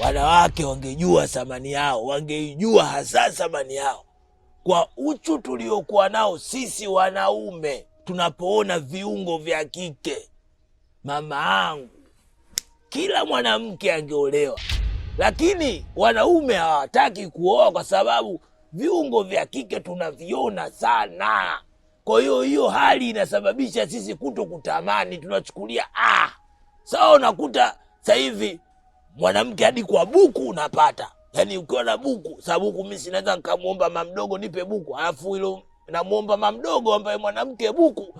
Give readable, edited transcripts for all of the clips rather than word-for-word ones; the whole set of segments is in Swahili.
wanawake wangejua thamani yao, wangeijua hasa thamani yao kwa uchu tuliokuwa nao sisi wanaume. Tunapoona viungo vya kike, mama angu, kila mwanamke angeolewa, lakini wanaume hawataki kuoa kwa sababu viungo vya kike tunaviona sana. Kwa hiyo hali inasababisha sisi kuto kutamani, tunachukulia sawa. Unakuta sasa hivi mwanamke hadi kwa buku unapata. Yaani ukiwa na buku, sababu buku mimi sinaweza nikamuomba mama mdogo nipe buku, alafu hilo namuomba mama mdogo ambaye mwanamke buku,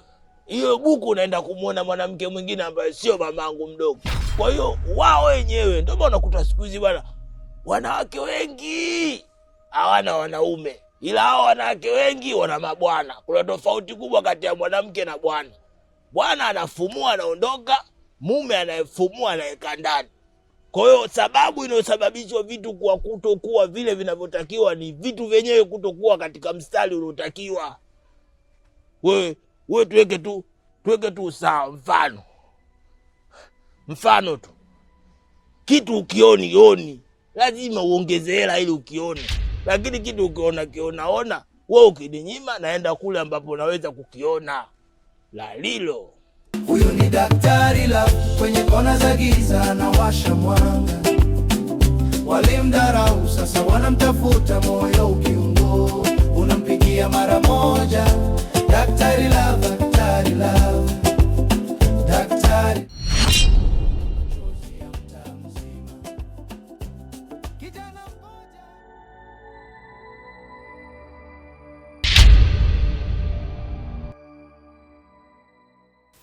hiyo buku unaenda kumuona mwanamke mwingine ambaye sio mamangu mdogo. Kwa hiyo wao wenyewe ndio maana unakuta siku hizi bwana, wanawake wengi hawana wanaume, ila hao wanawake wengi wana mabwana. Kuna tofauti kubwa kati ya mwanamke na bwana. Bwana anafumua anaondoka, mume anayefumua anaweka ndani. Kwa hiyo sababu inayosababishwa vitu kwa kutokuwa vile vinavyotakiwa ni vitu vyenyewe kutokuwa katika mstari unaotakiwa. Wewe tuweke tu sawa. Mfano tu, kitu ukioni lazima uongeze hela ili ukione, lakini kitu ukionaona wewe ukininyima naenda kule ambapo naweza kukiona. La lilo huyu ni daktari la kwenye kona za giza na washa mwanga. Walimdharau sasa wanamtafuta, moyo ukiungo unampigia mara moja. Daktari la, daktari la, daktari.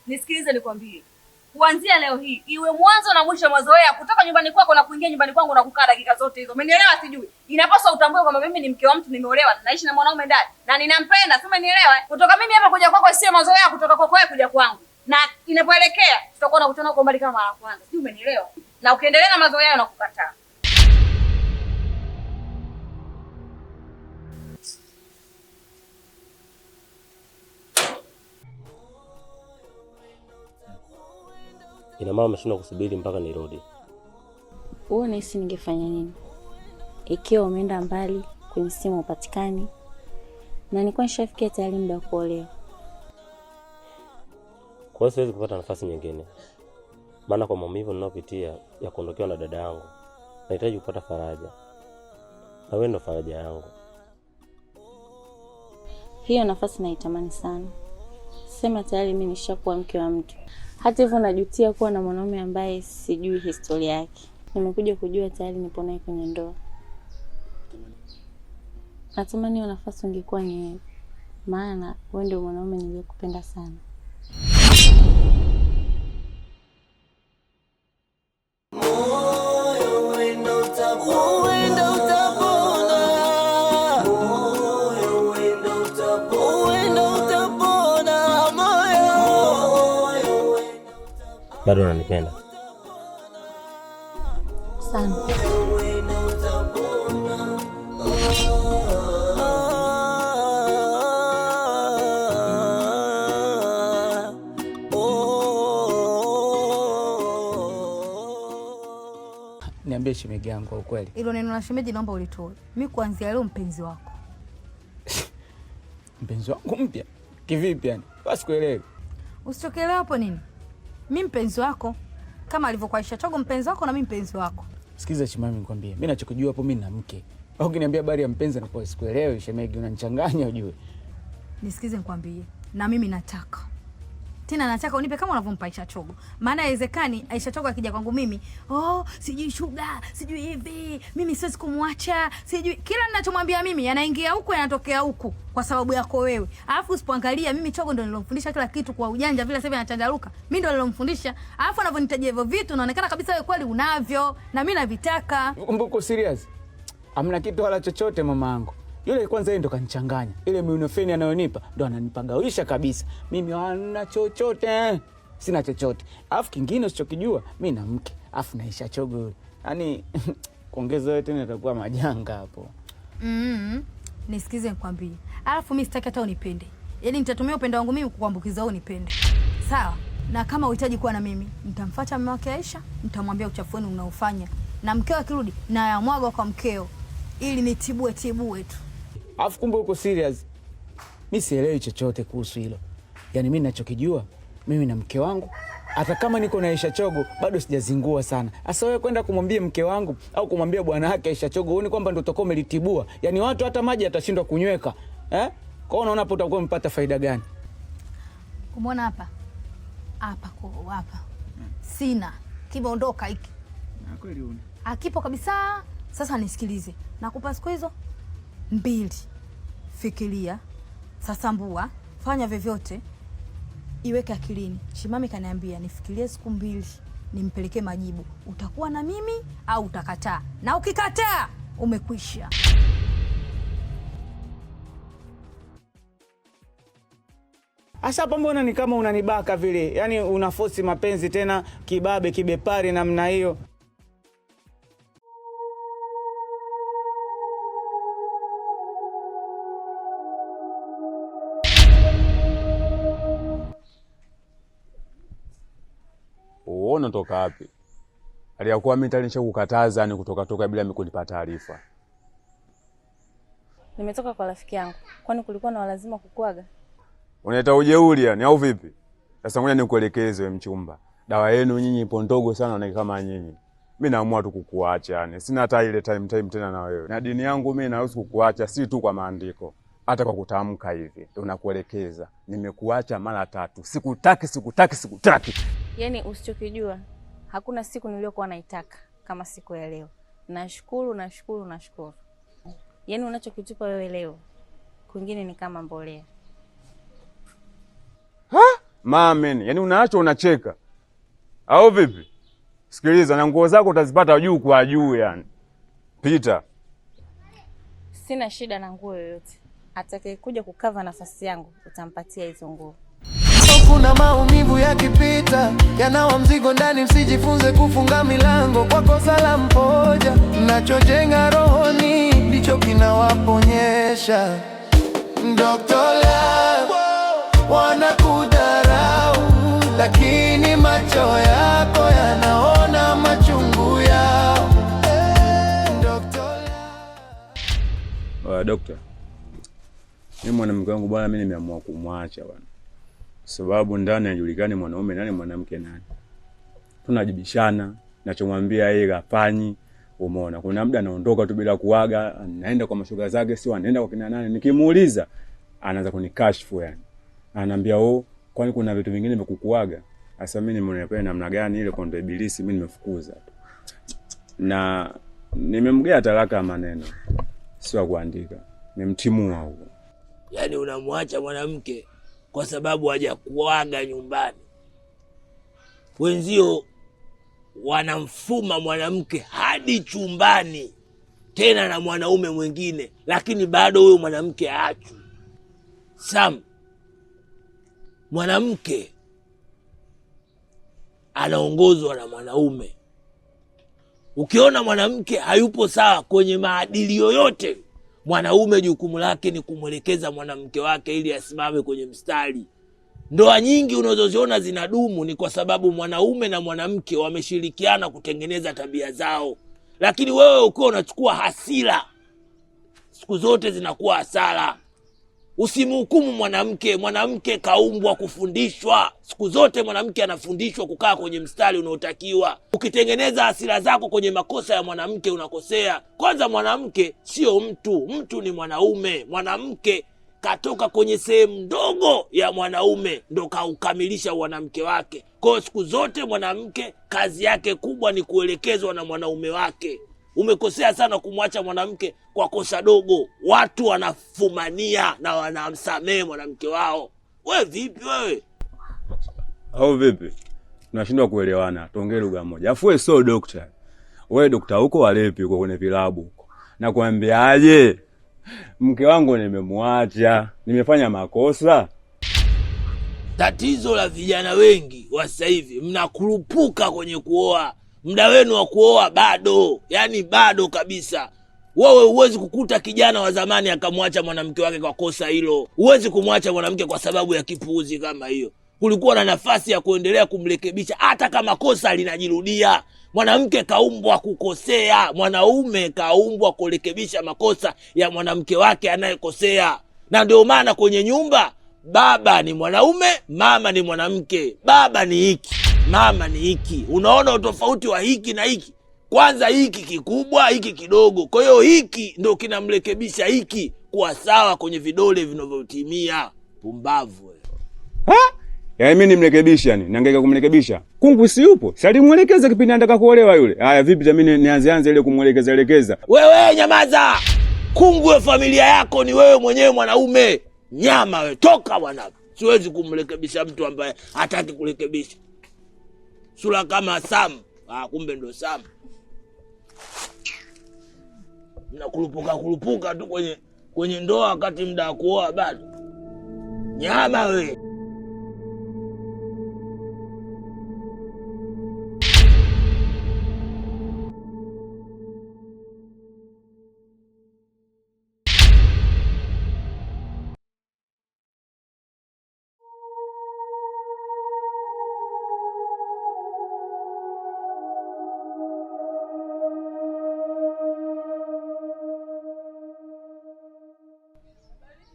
Nisikilize nikwambie. Kuanzia leo hii iwe mwanzo na mwisho mazoea kutoka nyumbani kwako na kuingia nyumbani kwangu na kukaa dakika zote hizo. Umenielewa sijui? Inapaswa utambue kwamba mimi ni mke wa mtu, nimeolewa, naishi na mwanaume ndani na ninampenda. Sema nielewa. Kutoka mimi hapa kuja kwako sio mazoea, kutoka kwako wewe kuja kwangu. Na inapoelekea tutakuwa tunakutana kwa mbali kama mara ya kwanza. Sijui umenielewa? Na ukiendelea na mazoea na kukataa. Ina maana umeshindwa kusubiri mpaka nirudi. Wewe unahisi ningefanya nini ikiwa umeenda mbali, kwenye simu upatikani na nilikuwa nishafikia tayari muda wa kuolewa? Kwa hiyo siwezi kupata nafasi nyingine. Maana kwa maumivu ninayopitia ya kuondokewa na dada yangu, nahitaji kupata faraja. Na wewe ndo faraja yangu. Hiyo nafasi naitamani sana. Sema tayari mimi nishakuwa mke wa mtu. Hata hivyo najutia kuwa na mwanaume ambaye sijui historia yake. Nimekuja kujua tayari nipo naye kwenye ndoa. Natamani hiyo nafasi ungekuwa ni wewe. Maana wewe ndio mwanaume niliyekupenda sana. Bado unanipenda sana. Niambie shemeji yangu kwa ukweli. Hilo neno la shemeji naomba ulitoe. Mimi kuanzia leo mpenzi wako. Mpenzi wangu mpya? Kivipi yani? Basi kuelewe. Usichokelewa hapo nini? Mimi mpenzi wako kama alivyokuwa Aisha Chogo mpenzi wako na mimi mpenzi wako. Sikiza Chimami nikwambie. Mimi nachokujua hapo mimi na mke. Au ukiniambia habari ya mpenzi na kwa sikuelewi shemeji, unanichanganya ujue. Nisikize nikwambie. Na mimi nataka. Tena nataka unipe kama unavyompa Aisha Chogo. Maana haiwezekani Aisha Chogo akija kwangu mimi, sijui sugar, sijui hivi, mimi siwezi kumwacha, sijui kila ninachomwambia mimi yanaingia huko yanatokea huko kwa sababu yako wewe. Alafu usipoangalia mimi Chogo ndo nilomfundisha kila kitu kwa ujanja vile sasa anachanjaruka. Mimi ndo nilomfundisha. Alafu anavyonitajia hivyo vitu inaonekana kabisa wewe kweli unavyo na mimi navitaka. Uko serious? Hamna kitu wala chochote mamangu. Yule kwanza yeye ndo kanichanganya. Ile miunofeni anayonipa ndo ananipagawisha kabisa. Mimi hana chochote. Sina chochote. Alafu kingine usichokijua, mimi na mke. Alafu naisha Chogo yule. Yaani kuongeza yote tena itakuwa majanga hapo. Nisikize nikwambie. Alafu mimi sitaki hata unipende. Yaani nitatumia upendo wangu mimi kukuambukiza wewe unipende. Sawa? Na kama uhitaji kuwa na mimi, nitamfuata mume wake Aisha, nitamwambia uchafu wenu unaofanya. na mkeo akirudi na yamwaga kwa mkeo ili nitibue tu. Alafu kumbe uko serious. Mimi sielewi chochote kuhusu hilo. Yaani mimi ninachokijua, mimi na mke wangu hata kama niko na Aisha Chogo bado sijazingua sana. Asa wewe kwenda kumwambia mke wangu au kumwambia bwana wake Aisha Chogo uone kwamba ndio utakuwa umelitibua. Yaani watu hata maji atashindwa kunyweka. Kwa hiyo unaona hapo utakuwa umepata faida gani? Umeona hapa? Hapa. Sina. Kimeondoka hiki. Na kweli una. Akipo kabisa. Sasa nisikilize. Nakupa siku hizo 2. Fikiria, sasambua, fanya vyovyote. Iweke akilini. Shimami kaniambia nifikirie siku 2 nimpelekee majibu. Utakuwa na mimi au utakataa? Na ukikataa umekwisha. Asa hapa mbona ni kama unanibaka vile? Yaani unaforce mapenzi tena kibabe kibepari namna hiyo. Uona toka wapi? Aliyakuwa mimi tayari nishakukataza ni kutoka bila mimi kunipa taarifa. Nimetoka kwa rafiki yangu. Kwani kulikuwa na lazima kukuaga? Unaita ujeuri yani au vipi? Sasa ngoja nikuelekeze wewe mchumba. Dawa yenu nyinyi ipo ndogo sana na kama nyinyi. Mimi naamua tu kukuacha yani. Sina hata ile time tena na wewe. Na dini yangu mimi naruhusu kukuacha si tu kwa maandiko. Hata kwa kutamka hivi. Tunakuelekeza. Nimekuacha mara 3. Sikutaki. Yaani usichokijua, hakuna siku niliyokuwa naitaka kama siku ya leo. Nashukuru. Yaani unachokitupa wewe leo, kwingine ni kama mbolea. Maameni, yaani unaacha unacheka. Au vipi? Sikiliza, na nguo zako utazipata juu kwa juu yani. Pita. Sina shida na nguo yoyote. Atakayekuja kukava nafasi yangu utampatia hizo nguo. Kuna maumivu yakipita yanawa mzigo ndani, msijifunze kufunga milango kwa kosa la mmoja. Mnachojenga rohoni ndicho kinawaponyesha. Dr. Love wanakudharau, lakini macho yako yanaona machungu yao. Dr. Love. Dokta, mimi mwanamke wangu bwana, mimi nimeamua kumwacha bwana. Sababu ndani hajulikani mwanaume nani mwanamke nani. Tunajibishana, ninachomwambia yeye gafanyi. Umeona, kuna muda anaondoka tu bila kuaga, anaenda kwa mashoga zake, sio anaenda kwa kina nani. Nikimuuliza anaanza kunikashfu yani. Ananiambia kwani kuna vitu vingine vimekukuaga? Sasa mimi nimeonekana namna gani ile kondo ibilisi mimi nimefukuza. Na nimemgea talaka maneno. Sio kuandika. Nimemtimua huko. Yaani unamwacha mwanamke kwa sababu hajakuaga nyumbani. Wenzio wanamfuma mwanamke hadi chumbani tena na mwanaume mwingine, lakini bado huyo mwanamke haachwi. Sam, mwanamke anaongozwa na mwanaume. Ukiona mwanamke hayupo sawa kwenye maadili yoyote, mwanaume jukumu lake ni kumwelekeza mwanamke wake ili asimame kwenye mstari. Ndoa nyingi unazoziona zinadumu ni kwa sababu mwanaume na mwanamke wameshirikiana kutengeneza tabia zao. Lakini wewe ukiwa unachukua hasira, siku zote zinakuwa hasara. Usimhukumu mwanamke. Mwanamke kaumbwa kufundishwa. Siku zote mwanamke anafundishwa kukaa kwenye mstari unaotakiwa. Ukitengeneza hasira zako kwenye makosa ya mwanamke unakosea. Kwanza mwanamke sio mtu, mtu ni mwanaume. Mwanamke katoka kwenye sehemu ndogo ya mwanaume ndo kaukamilisha mwanamke wake. Kwa siku zote mwanamke kazi yake kubwa ni kuelekezwa na mwanaume wake. Umekosea sana kumwacha mwanamke kwa kosa dogo. Watu wanafumania na wanamsamehe mwanamke wao. Wewe vipi wewe? Au vipi? Tunashindwa kuelewana. Tuongee lugha moja. Afu wewe sio daktari. Wewe daktari huko walepi uko kwenye vilabu huko. Na kuambiaje? Mke wangu nimemwacha. Nimefanya makosa. Tatizo la vijana wengi wa sasa hivi mnakurupuka kwenye kuoa. Muda wenu wa kuoa bado, yani bado kabisa. Wewe huwezi kukuta kijana wa zamani akamwacha mwanamke wake kwa kosa hilo. Huwezi kumwacha mwanamke kwa sababu ya kipuuzi kama hiyo. Kulikuwa na nafasi ya kuendelea kumrekebisha hata kama kosa linajirudia. Mwanamke kaumbwa kukosea, mwanaume kaumbwa kurekebisha makosa ya mwanamke wake anayekosea. Na ndio maana kwenye nyumba baba ni mwanaume, mama ni mwanamke. Baba ni hiki, mama ni hiki. Unaona utofauti wa hiki na hiki? Kwanza hiki kikubwa, hiki kidogo. Kwa hiyo hiki ndio kinamrekebisha hiki kuwa sawa kwenye vidole vinavyotimia. Pumbavu wewe. Yaani mimi nimrekebisha yani, nangaika kumrekebisha. Kungu si yupo. Salimuelekeza kipindi anataka kuolewa yule. Haya vipi mimi nianze ile kumuelekeza. Wewe nyamaza. Kungu wa familia yako ni wewe mwenyewe mwanaume. Nyama wewe, toka bwana. Siwezi kumrekebisha mtu ambaye hataki kurekebisha. Sura kama Sam. Kumbe ndo Sam. Mnakurupuka tu kwenye ndoa wakati muda wa kuoa bado. Nyama wewe.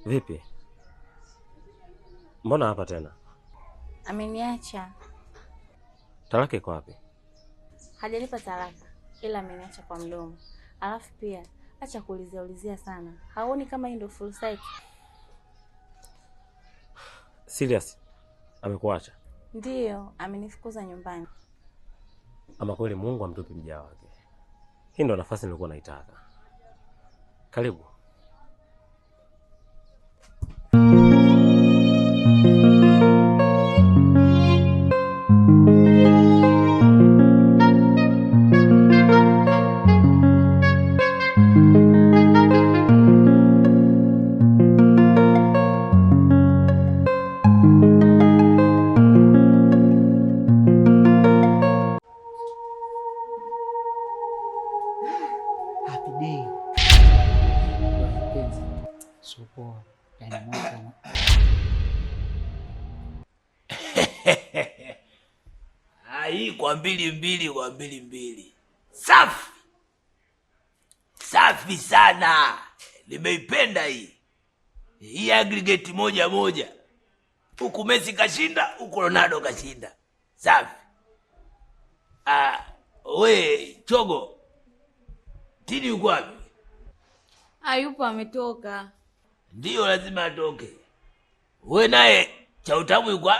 Vipi? Mbona hapa tena? Ameniacha. Talaka iko wapi? Hajalipa talaka, ila ameniacha kwa mdomo. Alafu pia acha kuulizia sana. Haoni kama hii ndio full site? Serious? Amekuacha? Ndiyo, amenifukuza nyumbani. Ama kweli Mungu amtupi mja wake. Hii ndio nafasi nilikuwa naitaka. Karibu. Hii kwa mbili. Safi. Safi sana. Nimeipenda hii. Hii aggregate moja. Huku Messi kashinda, huku Ronaldo kashinda. Safi. We Chogo. Tini yuko wapi? Hayupo, ametoka. Ndio lazima atoke. We naye cha utamu yuko?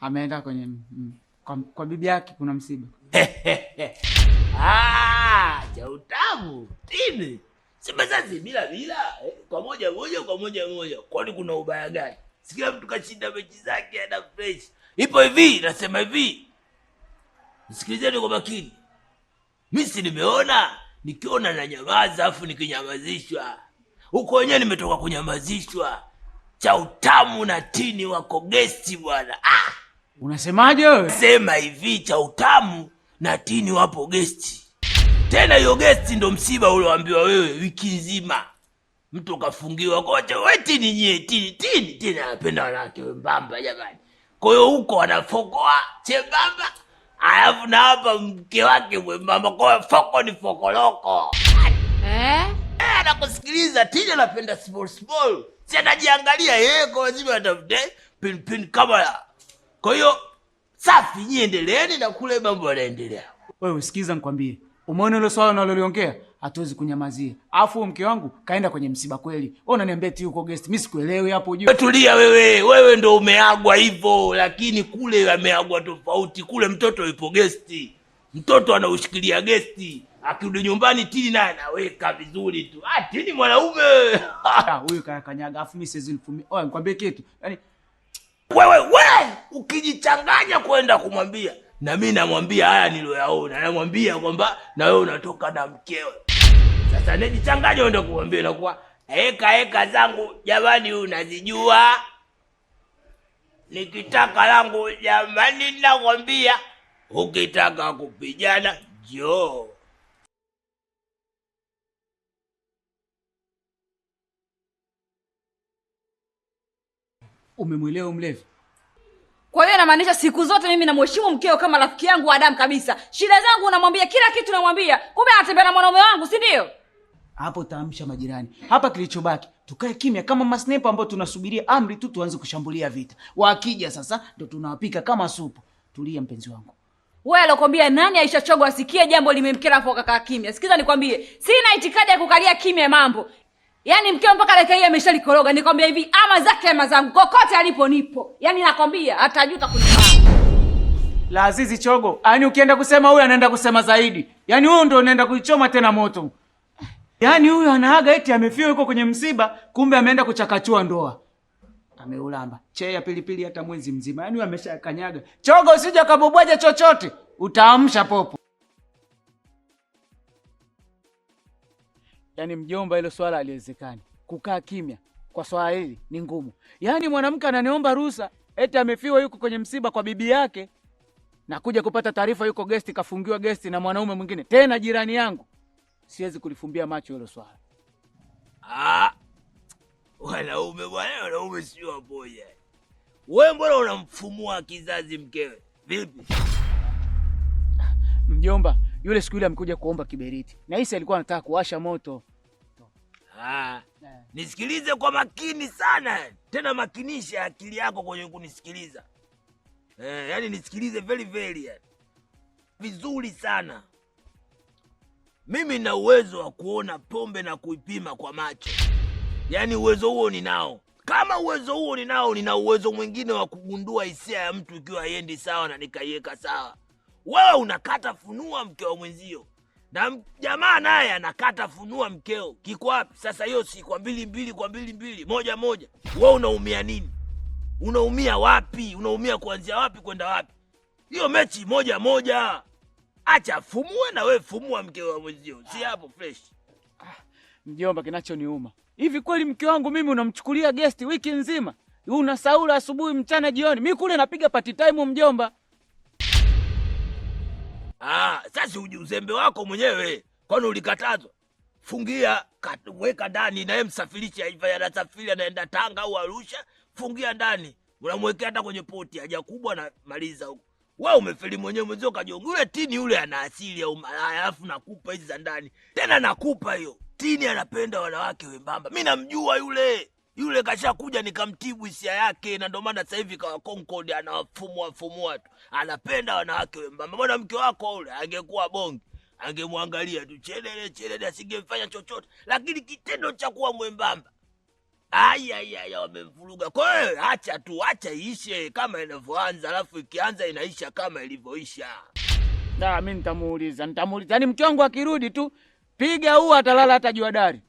Ameenda kwenye kwa bibi yake kuna msiba. Cha utamu. Tini. Sema sasa bila kwa moja. Kwani kuna ubaya gani? Sikila mtu kashinda mechi zake ana fresh. Ipo hivi, nasema hivi. Nisikilizeni kwa makini. Mimi si nikiona na nyamaza afu nikinyamazishwa. Huko wenyewe nimetoka kunyamazishwa. Cha utamu na Tini wako guest bwana. Unasemaje wewe? Sema hivi, cha utamu na Tini wapo guest. Tena hiyo guest ndo msiba ulioambiwa wewe wiki nzima. Mtu kafungiwa kocha, wewe Tini nye, Tini anapenda wanawake wembamba jamani. Kwa hiyo huko anafokoa chembamba. Alafu na hapa mke wake mwembamba, kwa foko ni fokoloko. Anakusikiliza. Tini anapenda small. Si anajiangalia yeye, kwa lazima atafute pin kamera. Kwa hiyo safi, nyie endeleeni na kule mambo yanaendelea. Wewe usikiza nikwambie. Umeona ile swala unaloliongea? Hatuwezi kunyamazia. Alafu mke wangu kaenda kwenye msiba kweli. Wewe unaniambia eti yuko guest. Mimi sikuelewi hapo juu. Tulia wewe. Wewe ndo umeagwa hivyo, lakini kule ameagwa tofauti. Kule mtoto yupo guest. Mtoto anaushikilia guest. Akirudi nyumbani Tini naye anaweka vizuri tu. Tini mwanaume. Huyu kanyaga afu mimi siwezi nifumie. Nikwambie kitu. Yaani wewe ukijichanganya kwenda kumwambia, na mimi namwambia haya niloyaona. Namwambia kwamba na wewe unatoka na mkeo. Sasa nijichanganya uende kumwambia na kuwa heka zangu jamani unazijua. Nikitaka langu jamani nakwambia, ukitaka kupigana njoo. umemwelewa mlevi? Kwa hiyo inamaanisha siku zote mimi namheshimu mkeo kama rafiki yangu wa damu kabisa. Shida zangu unamwambia, kila kitu namwambia. Kumbe anatembea na mwanaume wangu, si ndio? Hapo taamsha majirani. Hapa kilichobaki tukae kimya kama masniper ambao tunasubiria amri tu tuanze kushambulia vita. Wakija sasa ndio tunawapika kama supu. Tulia mpenzi wangu. Wewe alokuambia nani Aisha Chogo asikie jambo limemkera hapo kaka kimya. Sikiza nikwambie, sina itikadi ya kukalia kimya mambo. Yaani mkeo mpaka dakika hii ameshalikoroga. Nikwambia hivi, ama zake ama zangu, kokote alipo nipo. Yaani nakwambia atajuta kunifahamu. La Azizi Chogo, yaani ukienda kusema huyu anaenda kusema zaidi. Yaani huyu ndio unaenda kuichoma tena moto. Yaani huyu anaaga eti amefiwa yuko kwenye msiba, kumbe ameenda kuchakachua ndoa. Ameulamba. Che ya pilipili hata mwezi mzima. Yaani huyu ameshakanyaga. Chogo usije kabobwaje chochote, utaamsha popo. Yaani mjomba, hilo swala haliwezekani. Kukaa kimya kwa swala hili ni ngumu. Yaani mwanamke ananiomba ruhusa eti amefiwa yuko kwenye msiba kwa bibi yake, na kuja kupata taarifa yuko guest, kafungiwa guest na mwanaume mwingine, tena jirani yangu. Siwezi kulifumbia macho hilo swala. Wanaume bwana, wanaume sio wapoja. Wewe mbona unamfumua kizazi mkewe? Vipi? Mjomba, yule siku ile amekuja kuomba kiberiti. Na hisi alikuwa anataka kuwasha moto. Nisikilize kwa makini sana. Tena makinisha akili yako kwenye kunisikiliza. Yaani nisikilize very vizuri sana. Mimi na uwezo wa kuona pombe na kuipima kwa macho. Yaani uwezo huo ninao. Kama uwezo huo ninao, nina uwezo mwingine wa kugundua hisia ya mtu ikiwa haiendi sawa na nikaiweka sawa. Wewe unakata funua mkeo mwenzio, na jamaa naye anakata funua mkeo. Kiko wapi sasa hiyo? Si kwa mbili kwa mbili, moja. Wewe unaumia nini? Unaumia wapi? Unaumia kuanzia wapi kwenda wapi? Hiyo mechi moja. Acha fumue na wewe fumua mkeo wa mwenzio. Si hapo fresh. Mjomba, kinachoniuma, hivi kweli mke wangu mimi unamchukulia guest wiki nzima? Unasaula asubuhi, mchana, jioni. Mimi kule napiga party time mjomba. Sasa uzembe wako mwenyewe. Kwani ulikatazwa? Fungia, weka ndani, na yeye msafirisha hivyo, anasafiri anaenda Tanga au Arusha, fungia ndani. Unamwekea hata kwenye poti haja kubwa na maliza huko. Wewe umefeli mwenyewe, mwenzio kajonga. Yule tini yule ana asili ya umalaya, alafu nakupa hizi za ndani. Tena nakupa hiyo. Tini anapenda wanawake wembamba. Mimi namjua yule. Yule kashakuja nikamtibu hisia yake, na ndio maana sasa hivi kawa Concord anawafumua tu. Anapenda wanawake wembamba. Mbona mke wako yule angekuwa bonge, angemwangalia tu chelele asingemfanya chochote. Lakini kitendo cha kuwa mwembamba, wamemvuruga. Kwa hiyo acha iishe kama inavyoanza, alafu ikianza inaisha kama ilivyoisha. Mimi nitamuuliza. Yaani mke wangu akirudi tu piga huu atalala hata jua dari.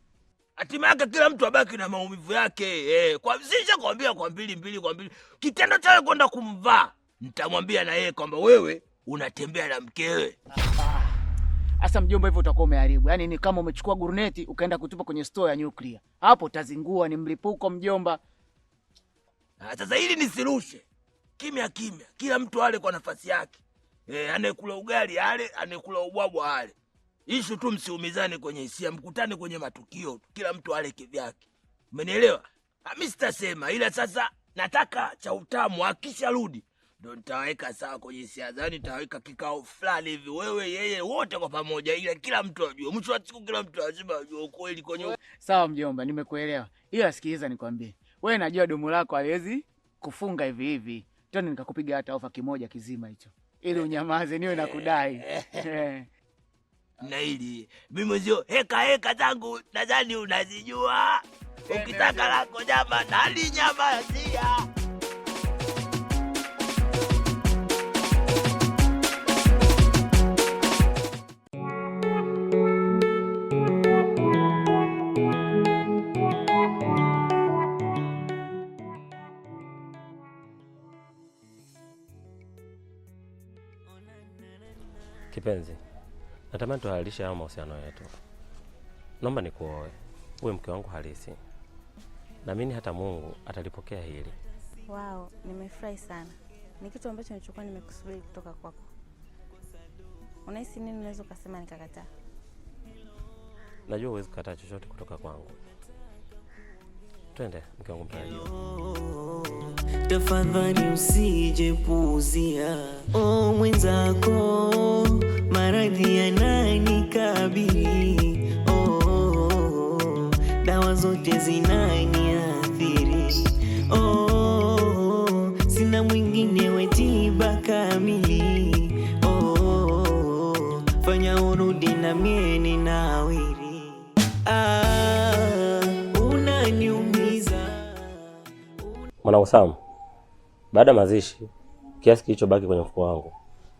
Hatima yake kila mtu abaki na maumivu yake. Kwa sisha kwambia kwa mbili. Kitendo cha kwenda kumvaa, nitamwambia na yeye kwamba wewe unatembea na mkewe. Asa mjomba, hivyo utakuwa umeharibu. Yaani ni kama umechukua guruneti ukaenda kutupa kwenye store ya nuclear. Hapo utazingua, ni mlipuko mjomba. Sasa hili nisirushe. Kimya. Kila mtu ale kwa nafasi yake. Anayekula ugali ale, anayekula ubwabwa ale. Ishu tu msiumizane kwenye hisia, mkutane kwenye matukio. Kila mtu ale kivyake. Umenielewa? Mimi sitasema, ila sasa nataka cha utamu akisharudi ndio nitaweka sawa kwenye hisia. Nitaweka kikao fulani hivi, wewe yeye wote kwa pamoja, ila kila mtu ajue. Mwisho wa siku kila mtu lazima ajue ukweli kwenye. Sawa mjomba, nimekuelewa. Ila sikiliza nikwambie. Wewe najua domo lako haliwezi kufunga hivi. Tena nikakupiga hata ofa kimoja kizima hicho. Ili unyamaze niwe nakudai. Na hili mimi mwenzio heka zangu nadhani unazijua. Ukitaka lako nyama nali nyama sia. Kipenzi, natamani tuhalalishe haya mahusiano yetu. Naomba nikuoe, uwe mke wangu halisi. Naamini hata Mungu atalipokea hili. Wow, nimefurahi sana. Ni kitu ambacho nilichokuwa nimekusubiri kutoka kwako. Unahisi nini unaweza kusema nikakataa? Najua huwezi kukataa chochote kutoka kwangu. Twende mke wangu mtarajiwa. Tafadhali usije puuzia, mwenzako maradhi yananikabili, dawa zote zinaniathiri, sina mwingine we tiba kamili, fanya urudi na mie ninawiri, unaniumiza. Mwanangu Sam, baada mazishi kiasi kilichobaki kwenye mfuko wangu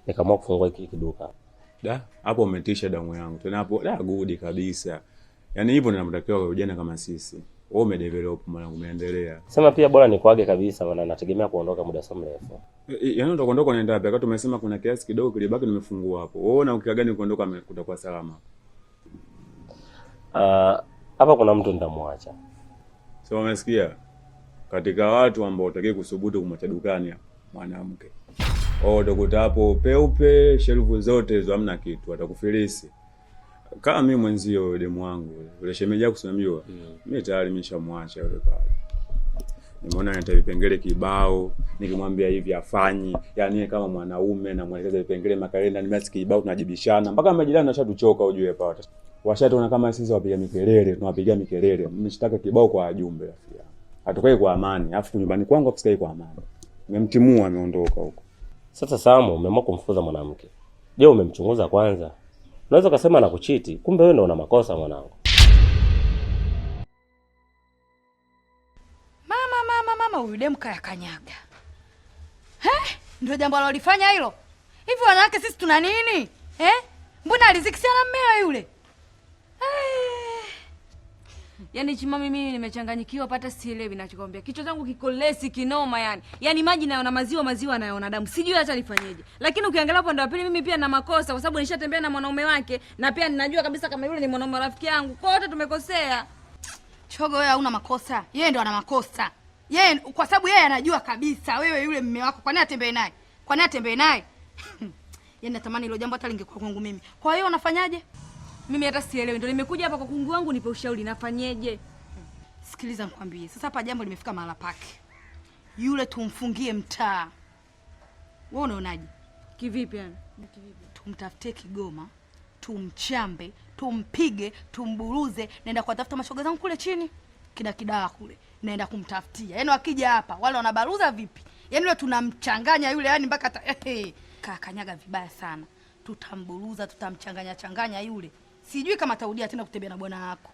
nikaamua kufungua hiki kiduka. Hapo umetisha damu yangu. Tena hapo gudi kabisa. Yaani hivyo ninamtakiwa kwa vijana kama sisi. Wewe umedevelop mwanangu, umeendelea. Sema pia bora nikuage kabisa maana nategemea kuondoka muda si mrefu. Yaani utakondoka unaenda wapi? Wakati tumesema kuna kiasi kidogo kilibaki nimefungua hapo. Wewe na ukiaga gani kuondoka kutakuwa salama? Hapa kuna mtu nitamwacha. Sio, umesikia? Katika watu ambao utaki kusubutu kumwacha dukani mwanamke. Utakuta hapo peupe, shelfu zote hizo hamna kitu, atakufilisi. Kama mimi mwenzio demu wangu, yule shemeji yako usimjua. Mimi tayari nimeshamwacha yule pale. Nimeona hata vipengele kibao, nikimwambia hivi afanyi, yani kama mwanaume na mwelekeza vipengele makalenda, nimesikia kibao tunajibishana. Mpaka majirani nashatuchoka ujue pale. Washatuona kama sisi wapiga mikelele, tunawapiga mikelele. Mmeshitaka kibao kwa ajumbe rafiki. Hatukai kwa amani, afu nyumbani kwangu hapo sikai kwa amani. Nimemtimua ameondoka huko. Sasa Samu, umeamua kumfukuza mwanamke. Je, umemchunguza kwanza? Unaweza kusema anakuchiti, kumbe wewe ndio una makosa mwanangu. Mama huyu demu kaya kanyaga. Ndio jambo alilofanya hilo. Hivi wanawake sisi tuna nini? Mbona alizikisiana mmeo yule? Yaani chima mimi nimechanganyikiwa pata sielewi ninachokwambia. Kichwa changu kiko lesi kinoma yani. Yaani maji nayo maziwa nayo na damu. Sijui hata nifanyeje. Lakini ukiangalia upande wa pili mimi pia na makosa kwa sababu nishatembea na mwanaume wake na pia ninajua kabisa kama yule ni mwanaume rafiki yangu. Kwa wote tumekosea. Chogo, wewe hauna makosa. Yeye ndo ana makosa. Yeye kwa sababu yeye anajua kabisa wewe yule mume wako. Kwa nini atembee naye? Kwa nini atembee naye? Yaani natamani hilo jambo hata lingekuwa kwangu mimi. Kwa hiyo unafanyaje? Mimi hata sielewi. Ndio nimekuja hapa kwa kungu wangu nipe ushauri nafanyeje. Sikiliza nikwambie. Sasa hapa jambo limefika mahala pake. Yule tumfungie mtaa. Wewe unaonaje? Kivipi yani? Tumtafutie Kigoma, tumchambe, tumpige, tumburuze, naenda kuwatafuta mashoga zangu kule chini. Kina Kidawa kule. Naenda kumtafutia. Yaani wakija hapa wale wanabaruza vipi? Yaani yule tunamchanganya yule yani mpaka kanyaga vibaya sana. Tutamburuza, tutamchanganya yule. Sijui kama atarudia tena kutembea na bwana wako.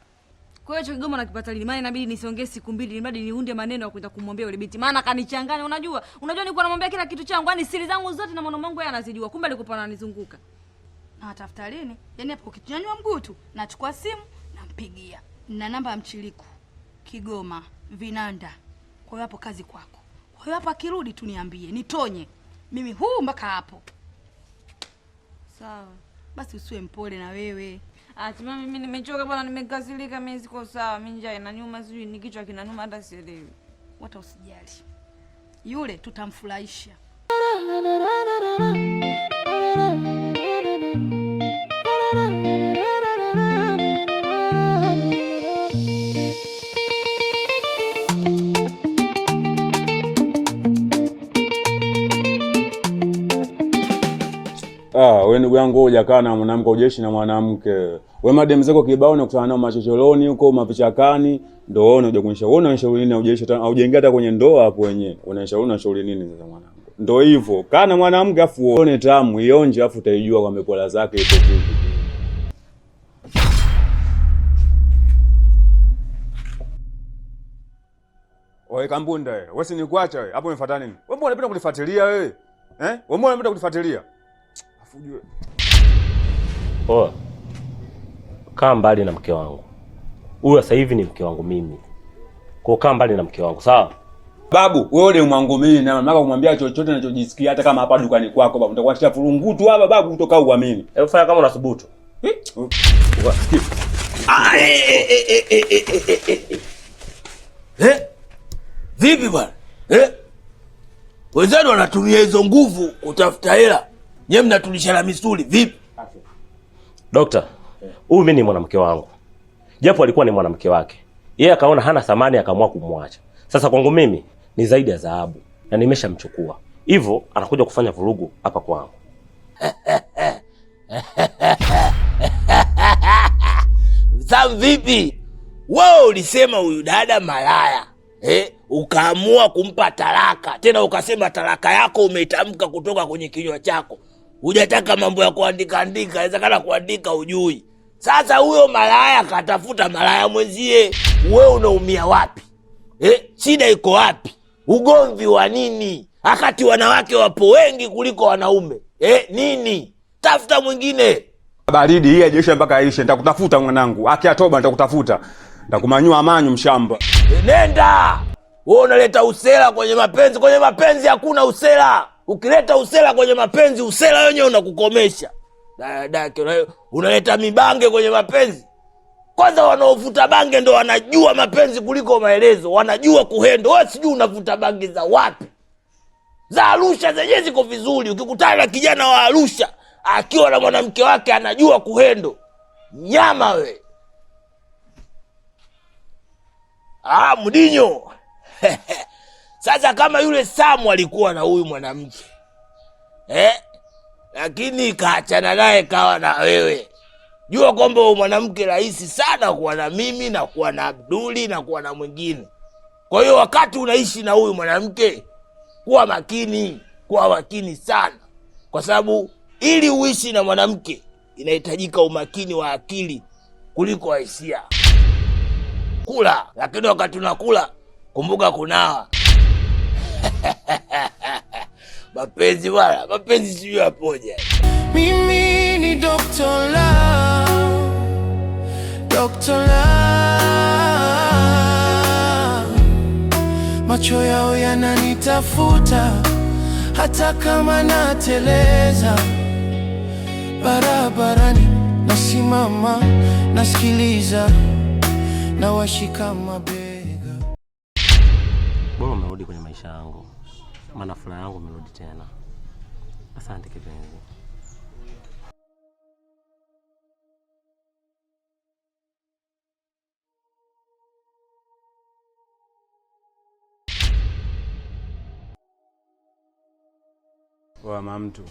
Kwa hiyo Kigoma nakipata lini? Maana inabidi nisongee siku mbili, inabidi niunde maneno ya kwenda kumwambia yule binti. Maana kanichanganya, unajua nilikuwa namwambia kila kitu changu, yani siri zangu zote na mwanaume wangu yeye anazijua. Kumbe alikuwa ananizunguka. Na atafuta lini? Yaani hapo ukinyanyua mguu tu, nachukua simu, nampigia. Na namba ya Mchiliku, Kigoma, Vinanda. Kwa hiyo hapo kazi kwako. Kwa hiyo hapo akirudi tu niambie, nitonye. Mimi mpaka hapo. Sawa. Basi usiwe mpole na wewe. Chima mimi nimechoka bwana, nimekasirika, mimi siko sawa. Mimi njaa inaniuma, sijui ni kichwa kinaniuma hata sielewi. Wata usijali. Yule tutamfurahisha. Wewe ndugu yangu hujakaa na mwanamke ujeshi na mwanamke. Wewe madem zako kibao na kutana nao machochoroni huko mapichakani, ndio wewe unakuja kunishauri. Wewe unashauri nini ujeshi hata haujaingia hata kwenye ndoa hapo wenyewe. Unashauri nini sasa mwanangu? Ndio hivyo. Kaa na mwanamke afu uone tamu, ionje afu utaijua kwa mepola zake ipo vipi. Wewe Kambunda wewe si nikuacha wewe. Hapo umefuata nini? Wewe mbona unapenda kunifuatilia wewe? Wewe mbona unapenda kunifuatilia? Afujue. Kaa mbali na mke wangu. Huyo sasa hivi ni mke wangu mimi. Kwa kaa mbali na mke wangu, sawa? Babu, wewe ndio mwangu mimi na mama kumwambia chochote ninachojisikia hata kama hapa dukani kwako babu. Utakuwa shida furungutu hapa babu kutoka uamini. Hebu fanya kama unathubutu. Vipi bwana? Wenzao wanatumia hizo nguvu kutafuta hela. Nyewe mnatulishana misuli vipi? Dokta, huyu mimi ni mwanamke wangu. Japo alikuwa ni mwanamke wake. Yeye akaona hana thamani akaamua kumwacha. Sasa kwangu mimi ni zaidi ya dhahabu na nimeshamchukua. Hivyo anakuja kufanya vurugu hapa kwangu. Sam vipi? Wewe ulisema huyu dada malaya. Ukaamua kumpa talaka. Tena ukasema talaka yako umeitamka kutoka kwenye kinywa chako. Hujataka mambo ya kuandika andika, inawezekana kuandika ujui. Sasa huyo malaya katafuta malaya mwenzie. Wewe unaumia wapi? Shida iko wapi? Ugomvi wa nini? Akati wanawake wapo wengi kuliko wanaume. Nini? Tafuta mwingine. Baridi hii haijaisha mpaka aishe. Nitakutafuta mwanangu. Akiatoba nitakutafuta. Nitakumanyua manyu mshamba. Nenda. Wewe unaleta usela kwenye mapenzi. Kwenye mapenzi hakuna usela. Ukileta usela kwenye mapenzi, usela wenyewe unakukomesha. Unaleta mibange kwenye mapenzi. Kwanza wanaovuta bange ndo wanajua mapenzi kuliko maelezo. Wanajua kuhendo. Wewe sijui unavuta bange za wapi. Za Arusha zenyewe ziko vizuri. Ukikutana na kijana wa Arusha akiwa na mwanamke wake anajua kuhendo. Nyama we. Mdinyo. Sasa kama yule Samu alikuwa na huyu mwanamke. Lakini kaachana naye kawa na wewe. Jua kwamba huyu mwanamke rahisi sana kuwa na mimi na kuwa na Abduli na kuwa na mwingine. Kwa hiyo wakati unaishi na huyu mwanamke, kuwa makini sana. Kwa sababu ili uishi na mwanamke inahitajika umakini wa akili kuliko wa hisia. Kula, lakini wakati unakula kumbuka kunawa. Mapenzi wala, mapenzi sijui yapoje. Mimi ni Dr. Love, Dr. Love. Macho yao yananitafuta hata kama nateleza. Barabarani nasimama, nasikiliza, na washika mabega. Bora umerudi kwenye maisha yangu. Maana furaha yangu imerudi tena. Asante kipenzi. Mama mtu.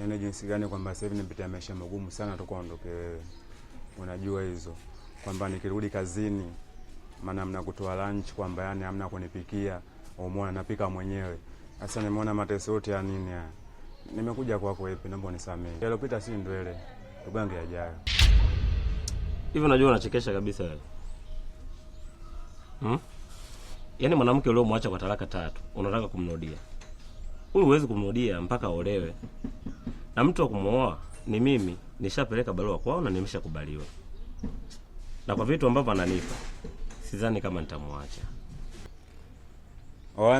Yaani jinsi gani kwamba sasa hivi nipitia maisha magumu sana toka ondoke wewe. Unajua hizo. Kwamba nikirudi kazini maana hamna kutoa lunch, kwamba yani hamna kunipikia, umeona napika mwenyewe. Sasa nimeona mateso yote ya nini haya. Nimekuja kwako wewe, naomba unisamehe. Yalopita si ndwele. Tugange yajayo. Hivi unajua unachekesha kabisa wewe. Yaani mwanamke uliomwacha kwa talaka 3, unataka kumrudia. Huyu huwezi kumrudia mpaka aolewe. Na mtu wa kumuoa ni mimi, nishapeleka barua kwao na nimeshakubaliwa. Na kwa vitu ambavyo ananipa, sidhani kama nitamwacha.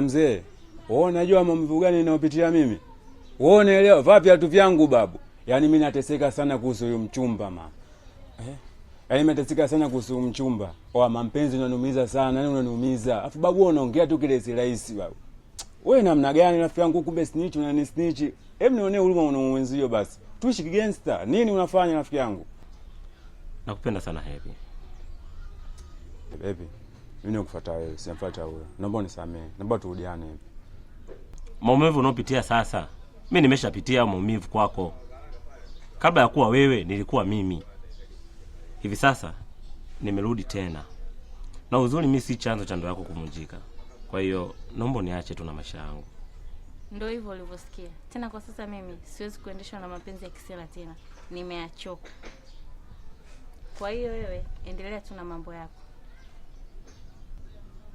Mzee, wewe unajua mambo gani ninayopitia mimi? Wewe unaelewa vipi vitu vyangu babu? Yaani mimi nateseka sana kuhusu huyu mchumba ma. Yaani nateseka sana kuhusu huyu mchumba. Mampenzi unanumiza sana, yani unaniumiza. Afu babu wewe unaongea tu kile si rahisi babu. Wewe namna gani rafiki yangu, kumbe snitch unanisnitch. Hebu nione huruma unamwenzio basi. Tuishi gangster. Nini unafanya rafiki yangu? Nakupenda sana Happy. Baby, mimi nakufuata wewe, simfuata wewe. Naomba unisamehe. Naomba turudiane hivi. Maumivu unaopitia sasa, mimi nimeshapitia maumivu kwako. Kabla ya kuwa wewe nilikuwa mimi. Hivi sasa nimerudi tena. Na uzuri mimi si chanzo cha ndoa yako kuvunjika. Kwa hiyo naomba niache tu na maisha yangu. Ndio hivyo ulivyosikia. Tena kwa sasa mimi siwezi kuendeshwa na mapenzi ya kisela tena. Nimeachoka. Kwa hiyo wewe endelea tu na mambo yako.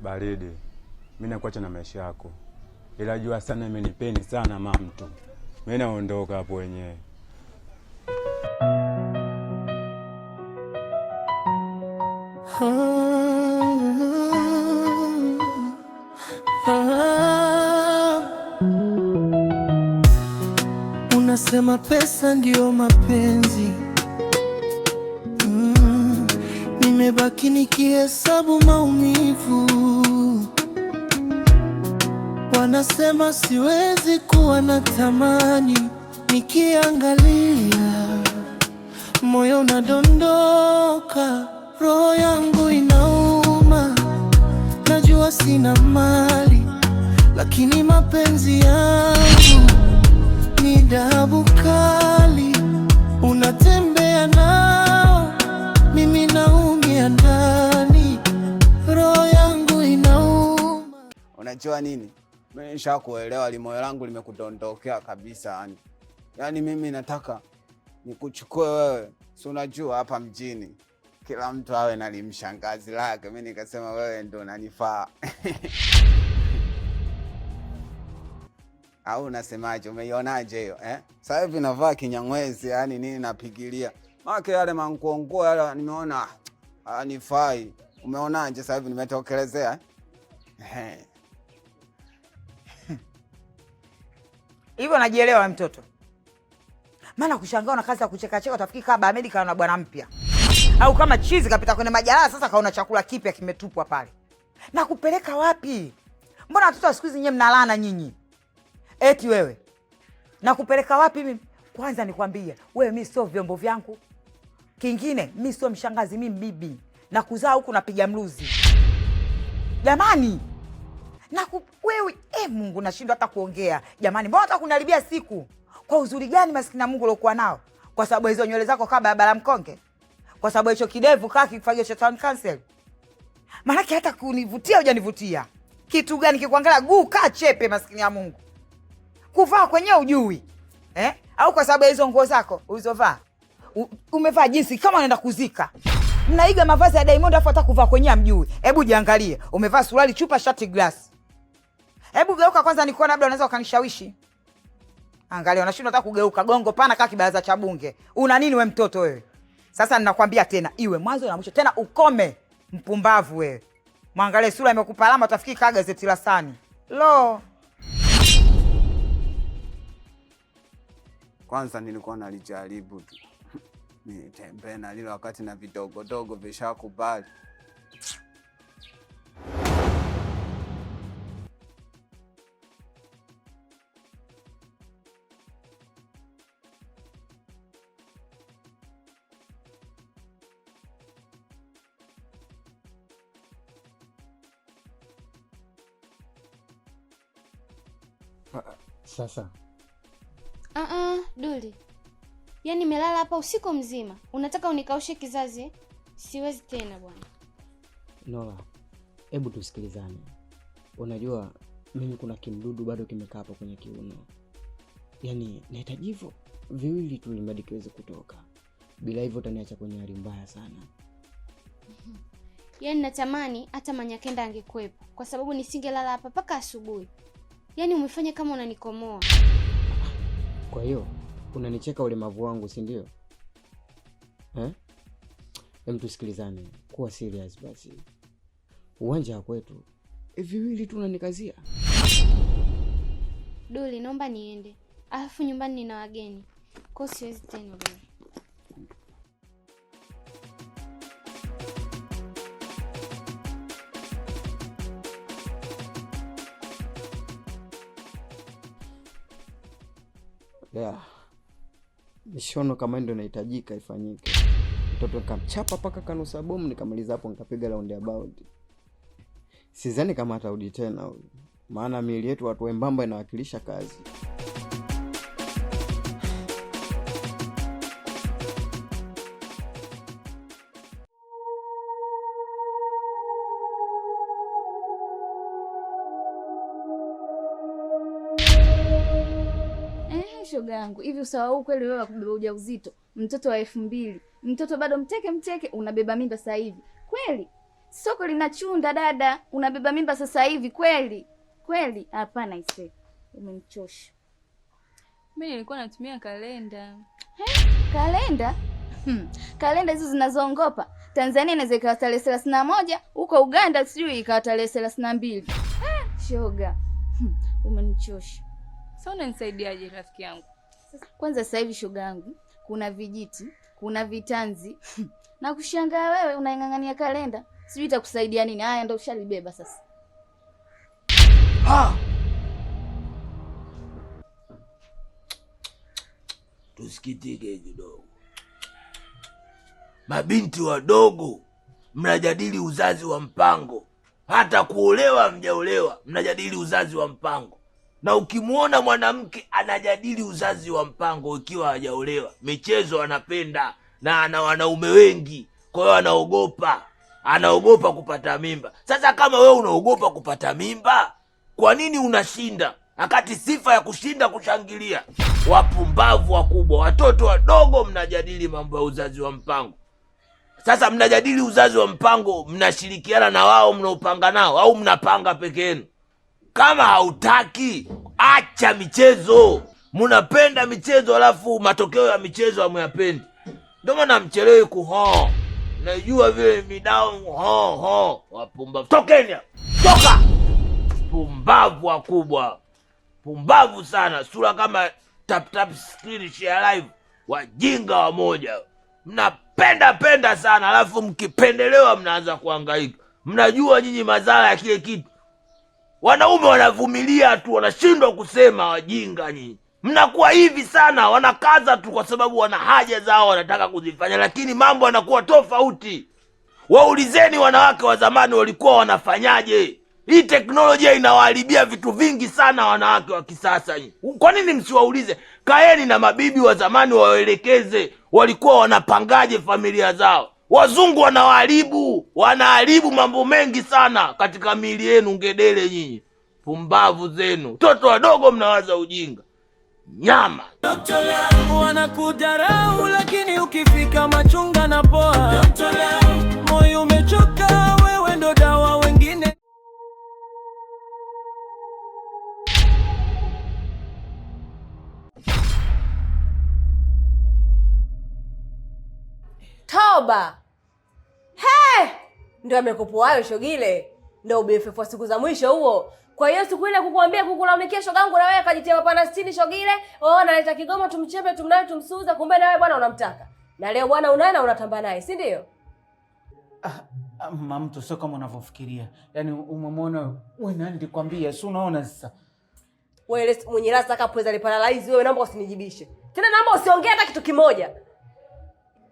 Baridi. Mimi nakuacha na maisha yako. Ila jua sana imenipeni sana mama mtu. Mimi naondoka hapo wenyewe. Unasema pesa ndio mapenzi. Nimebaki nikihesabu maumivu. Wanasema siwezi kuwa na tamani. Nikiangalia moyo unadondoka. roho yangu inauma, najua sina mali, lakini mapenzi yangu ni dhahabu kali. Unatembea nao, mimi naumia ndani, roho yangu inauma. Unajua nini? Mimi nishakuelewa, moyo langu limekudondokea kabisa yani mimi nataka nikuchukue wewe. Si unajua hapa mjini kila mtu awe na limshangazi lake, mimi nikasema wewe ndo unanifaa. Au unasemaje? Umeionaje hiyo Sasa hivi navaa kinyang'wezi, yani nini napigilia. Maana yale manguo yale nimeona anifai. Umeonaje sasa hivi nimetokelezea? Hivyo najielewa mtoto. Maana kushangaa na kazi ya kucheka utafikiri kama Ahmed kaona bwana mpya. Au kama chizi kapita kwenye majalala sasa kaona chakula kipya kimetupwa pale. Na kupeleka wapi? Mbona watoto siku hizi nyewe mnalana nyinyi? Eti wewe. Na kupeleka wapi mimi? Kwanza nikwambie, wewe mimi sio vyombo vyangu. Kingine, mimi sio mshangazi, mimi bibi. Na kuzaa huku napiga mluzi. Jamani. Na wewe Mungu nashindwa hata kuongea. Jamani, mbona unataka kuniharibia siku? Kwa uzuri gani maskini na Mungu uliokuwa nao? Kwa sababu hizo nywele zako kama barabara mkonge? Kwa sababu hicho kidevu kaki kifagio cha town council? Maana hata kunivutia hujanivutia. Kitu gani kikuangalia guu kaa chepe maskini ya Mungu? Kuvaa kwenyewe ujui. Au kwa sababu hizo nguo zako ulizovaa? Umevaa jinsi kama unaenda kuzika. Mnaiga mavazi ya Diamond afu hata kuvaa kwenyewe mjui. Hebu jiangalie. Umevaa suruali chupa shati glass. Hebu geuka kwanza nikuone labda unaweza ukanishawishi. Angalia unashindwa hata kugeuka, gongo pana kama kibaraza cha bunge. Una nini we mtoto wewe? Sasa ninakwambia tena, iwe mwanzo na mwisho, tena ukome mpumbavu wewe. Mwangalie sura imekupa alama utafikiri kama gazeti la Sani. Lo. Kwanza nilikuwa nalijaribu tu. Nitembee na lile wakati na vidogodogo vishakubali. Sasa Duli, yaani nimelala hapa usiku mzima, unataka unikaushe kizazi? Siwezi tena bwana. Nola, hebu tusikilizane. Unajua mimi kuna kimdudu bado kimekaa hapo kwenye kiuno. Yaani nahitaji hivyo viwili tu ili kiweze kutoka. Bila hivyo utaniacha kwenye hali mbaya sana. Yaani natamani hata Manyakenda angekuepo, kwa sababu nisingelala hapa mpaka asubuhi. Yaani umefanya kama unanikomoa. Kwa hiyo unanicheka ulemavu wangu, si ndio? Hem, tusikilizane. Kuwa serious basi. Uwanja kwetu. Viwili tu unanikazia. Duli, naomba niende. Alafu nyumbani nina wageni. Kwa siwezi tena bwana. Mishono kama ndio inahitajika ifanyike. Mtoto nikamchapa paka kanusa bomu, nikamaliza hapo nikapiga round about. Sidhani kama atarudi tena huyu. Maana miili yetu watu wembamba inawakilisha kazi. Shoga yangu, hivi usahau kweli wewe kubeba ujauzito? Mtoto wa 2000, mtoto bado mteke, unabeba mimba sasa hivi. Kweli? Soko linachunda dada, unabeba mimba sasa hivi kweli? Kweli? Hapana ise. Umenichosha. Mimi nilikuwa natumia kalenda. Kalenda? Kalenda hizo zinazoongopa. Tanzania inaweza ikawa tarehe 31, huko Uganda sijui ikawa tarehe 32. Shoga. Umenichosha. Sasa unanisaidiaje rafiki yangu? Kwanza sasa hivi shoga yangu, kuna vijiti, kuna vitanzi. Na kushangaa wewe unaingangania kalenda. Sijui itakusaidia nini. Haya ndio ushalibeba sasa. Tusikitike kidogo. Mabinti wadogo mnajadili uzazi wa mpango. Hata kuolewa mjaolewa, mnajadili uzazi wa mpango. Na ukimuona mwanamke anajadili uzazi wa mpango ikiwa hajaolewa, michezo anapenda na ana wanaume wengi, kwa hiyo anaogopa kupata mimba. Sasa kama wewe unaogopa kupata mimba, kwa nini unashinda? Akati sifa ya kushinda kushangilia. Wapumbavu wakubwa, watoto wadogo mnajadili mambo ya uzazi wa mpango. Sasa mnajadili uzazi wa mpango, mnashirikiana na wao mnaopanga nao au mnapanga peke yenu? Kama hautaki, acha michezo. Mnapenda michezo alafu matokeo ya michezo hamyapendi. Ndio maana mchelewe kuho. Najua vile midao wapumbavu. Tokeni. Toka. Pumbavu wakubwa. Pumbavu sana, sura kama tap screen share live. Wajinga wamoja. Mnapenda sana alafu mkipendelewa mnaanza kuhangaika. Mnajua nyinyi madhara ya kile kitu. Wanaume wanavumilia tu, wanashindwa kusema. Wajinga nyinyi. Mnakuwa hivi sana, wanakaza tu kwa sababu wana haja zao wanataka kuzifanya, lakini mambo yanakuwa tofauti. Waulizeni wanawake wa zamani walikuwa wanafanyaje? Hii teknolojia inawaharibia vitu vingi sana wanawake wa kisasa. Kwa nini msiwaulize? Kaeni na mabibi wa zamani wawaelekeze walikuwa wanapangaje familia zao. Wazungu wanaharibu mambo mengi sana katika miili yenu. Ngedele nyinyi, pumbavu zenu, toto wadogo mnawaza ujinga. Nyama wanakudarau, lakini ukifika machunga na poa. Moyo umechoka, wewe ndo dawa wengine. Toba. He! Ndio amekopoa hayo Shogile. Ndio BFF wa siku za mwisho huo. Kwa hiyo siku ile kukuambia kukulalamikia shogangu na wewe kajitia mapana 60 Shogile. Naleta Kigoma tumchembe tumnaye tumsuuza, kumbe na wewe bwana unamtaka. Na leo bwana unaye na unatamba naye, si ndio? Mtu sio kama unavyofikiria. Yaani umemwona wewe nani nikwambia, si unaona sasa. Wewe mwenye rasa kapweza liparalyze wewe, naomba usinijibishe. Tena naomba usiongee hata kitu kimoja.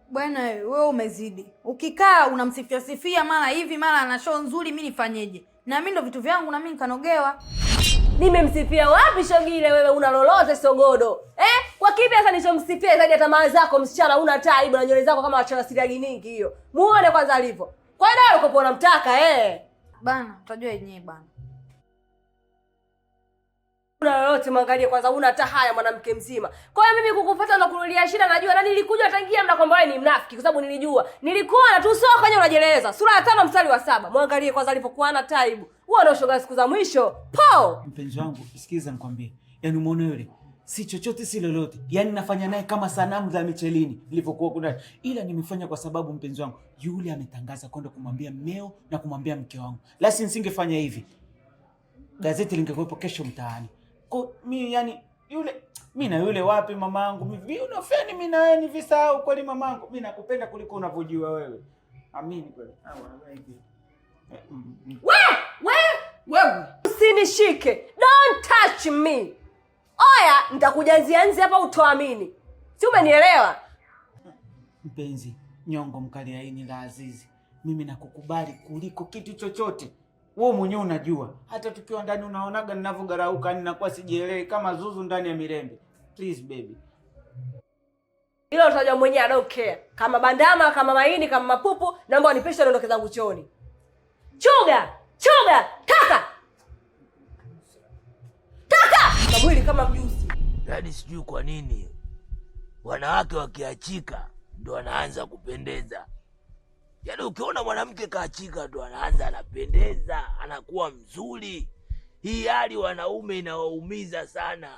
Bwana wewe umezidi. Ukikaa unamsifia mara hivi mara ana show nzuri, mimi nifanyeje? Na mimi ndo vitu vyangu na mimi nikanogewa. Nimemsifia wapi Shogile wewe, una lolote sogodo? Kwa kipi sasa nilichomsifia zaidi ya tamaa zako msichana, una taibu na nywele zako kama wachana siriagi nyingi hiyo. Muone kwanza alivyo. Kwa hiyo ndio uko unamtaka bana, utajua yenyewe bana. Una lolote mwangalie kwanza, una hata haya mwanamke mzima. Kwa hiyo mimi kukufuata na kunulia shida najua, na nilikuja tangia mna kwamba wewe ni mnafiki kwa sababu nilijua. Nilikuona tu sio kwenye unajeleza. Sura ya 5 mstari wa 7. Mwangalie kwanza alipokuwa na taibu. Huo ndio shoga siku za mwisho. Po! Mpenzi wangu, sikiza nikwambie. Yaani umeona yule? Si chochote si lolote. Yaani nafanya naye kama sanamu za Michelini nilivyokuwa kuna. Ila nimefanya kwa sababu mpenzi wangu yule ametangaza kwenda kumwambia mmeo na kumwambia mke wangu. Lasi nisingefanya hivi, gazeti lingekuwepo kesho mtaani. Kwa mimi yani yule mimi na yule wapi mamangu? Mimi unafanya mimi na wewe ni visahau kweli mamangu. Mimi nakupenda kuliko unavyojua wewe. Amini kweli. Wewe usinishike. Don't touch me. Oya, nitakujazia nzi hapa utoamini. Si umenielewa? Mpenzi, nyongo mkali aini la Azizi. Mimi nakukubali kuliko kitu chochote. Wewe mwenyewe unajua. Hata tukiwa ndani unaonaga ninavyogarauka, ninakuwa sijielewi kama zuzu ndani ya mirembe. Please baby. Hilo utajua mwenyewe, I don't care. Kama bandama, kama maini, kama mapupu, naomba unipishe niondoke zangu chooni. Chuga! Taka! Na mwili kama mjusi. Yaani sijui kwa nini wanawake wakiachika ndo wanaanza kupendeza. Yaani ukiona mwanamke kaachika ndo anaanza anapendeza, anakuwa mzuri. Hii hali wanaume inawaumiza sana.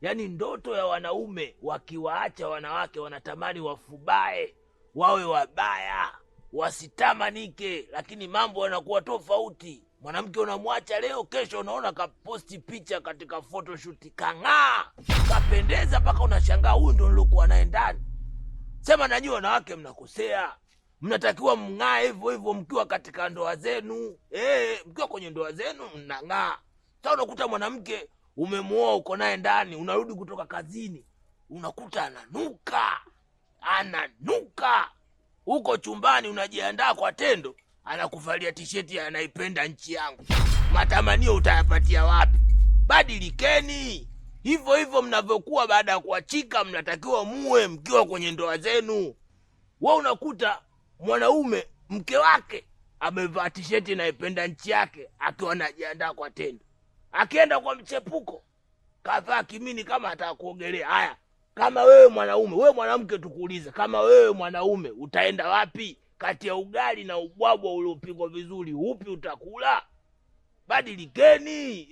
Yaani ndoto ya wanaume wakiwaacha wanawake wanatamani wafubae, wawe wabaya, wasitamanike, lakini mambo yanakuwa tofauti. Mwanamke unamwacha leo, kesho unaona kaposti picha katika photoshoot kang'aa, kapendeza mpaka unashangaa huyu ndo nilokuwa naye ndani. Sema najua wanawake mnakosea. Mnatakiwa mng'ae hivyo mkiwa katika ndoa zenu. Mkiwa kwenye ndoa zenu mnang'aa. Sasa unakuta mwanamke umemuoa uko naye ndani, unarudi kutoka kazini, unakuta ananuka. Uko chumbani unajiandaa kwa tendo, anakuvalia tisheti anaipenda nchi yangu. Matamanio utayapatia wapi? Badilikeni. Hivyo hivyo mnavyokuwa baada ya kuachika mnatakiwa muwe mkiwa kwenye ndoa zenu. Wewe unakuta mwanaume mke wake amevaa tisheti anaipenda nchi yake akiwa anajiandaa kwa tendo. Akienda kwa mchepuko kavaa kimini kama ataka kuogelea. Haya, kama wewe mwanaume, wewe mwanamke tukuulize, kama wewe mwanaume utaenda wapi? Kati ya ugali na ubwabwa uliopigwa vizuri, upi utakula? Badilikeni.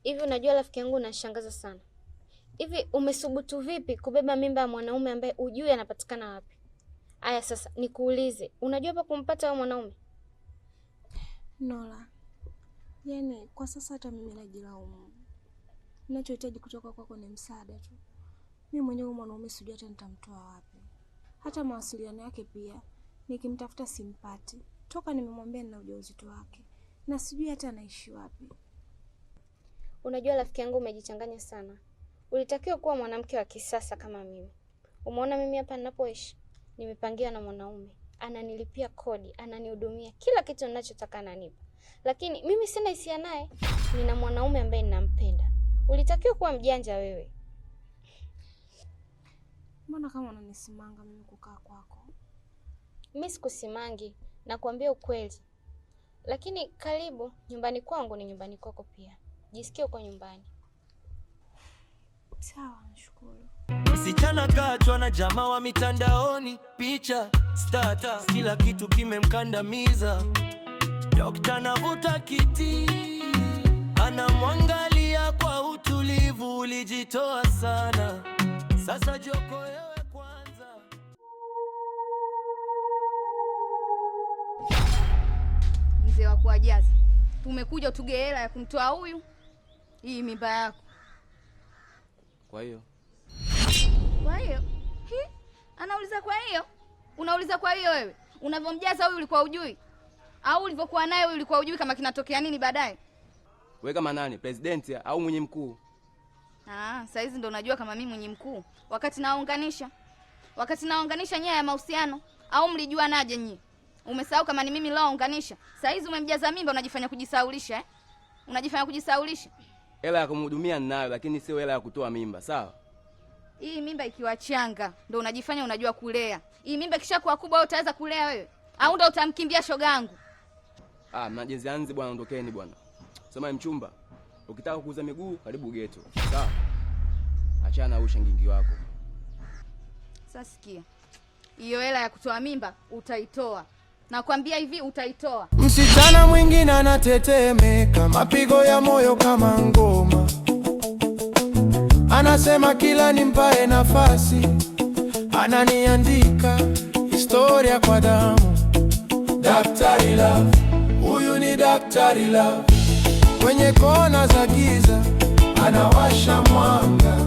Hivi unajua rafiki yangu unashangaza sana. Hivi umesubutu vipi kubeba mimba ya mwanaume ambaye ujui anapatikana wapi? Aya sasa nikuulize, unajua hapa kumpata wa mwanaume? Nola, yani kwa sasa hata mimi najilaumu. Ninachohitaji kutoka kwako ni msaada tu. Mimi mwenyewe mwanaume sijui hata nitamtoa wapi. Hata mawasiliano yake pia nikimtafuta simpati. Toka nimemwambia nina ujauzito wake na sijui hata anaishi wapi. Unajua rafiki yangu umejichanganya sana. Ulitakiwa kuwa mwanamke wa kisasa kama mimi. Umeona mimi hapa ninapoishi nimepangiwa na mwanaume. Ananilipia kodi, ananihudumia, kila kitu ninachotaka ananipa. Lakini mimi sina hisia naye. Nina mwanaume ambaye ninampenda. Ulitakiwa kuwa mjanja wewe. Mbona kama unanisimanga mimi kukaa kwako? Mimi sikusimangi, nakwambia ukweli. Lakini karibu, nyumbani kwangu ni nyumbani kwako pia. Jisikie uko nyumbani. Sawa, nashukuru. Msichana kachwa na jamaa wa mitandaoni, picha, status, kila kitu kimemkandamiza. Dokta navuta kiti, anamwangalia kwa utulivu, ulijitoa sana. Sasa joko wewe kwanza. Mzee wa kuajaza. Tumekuja tuge hela ya kumtoa huyu. Hii mimba yako. Kwa hiyo? Anauliza kwa hiyo? Unauliza kwa hiyo wewe? Unavyomjaza huyu ulikuwa ujui? Au ulivyokuwa naye huyu ulikuwa ujui kama kinatokea nini baadaye? Wewe kama nani? President au mwenye mkuu? Sasa hizi ndo unajua kama mimi mwenye mkuu. Wakati naunganisha nyaya ya mahusiano au mlijua naje nyinyi? Umesahau kama ni mimi leo unganisha. Sasa hizi umemjaza mimba unajifanya kujisaulisha eh? Unajifanya kujisaulisha. Hela ya kumhudumia ninayo lakini sio hela ya kutoa mimba, sawa? Hii mimba ikiwa changa ndo unajifanya unajua kulea. Hii mimba kishakuwa kubwa wewe utaweza kulea wewe? Au ndo utamkimbia shogangu? Mnajezi anzi bwana, ondokeni bwana. Sema mchumba, ukitaka kuuza miguu karibu geto. Sawa? Achana na ushangingi wako. Sasa sikia. Hiyo hela ya kutoa mimba utaitoa. Nakwambia hivi utaitoa. Msichana mwingine anatetemeka, mapigo ya moyo kama ngoma. Anasema kila nimpae nafasi, ananiandika historia kwa damu. Daktari Love, huyu ni Daktari Love. Kwenye kona za giza anawasha mwanga.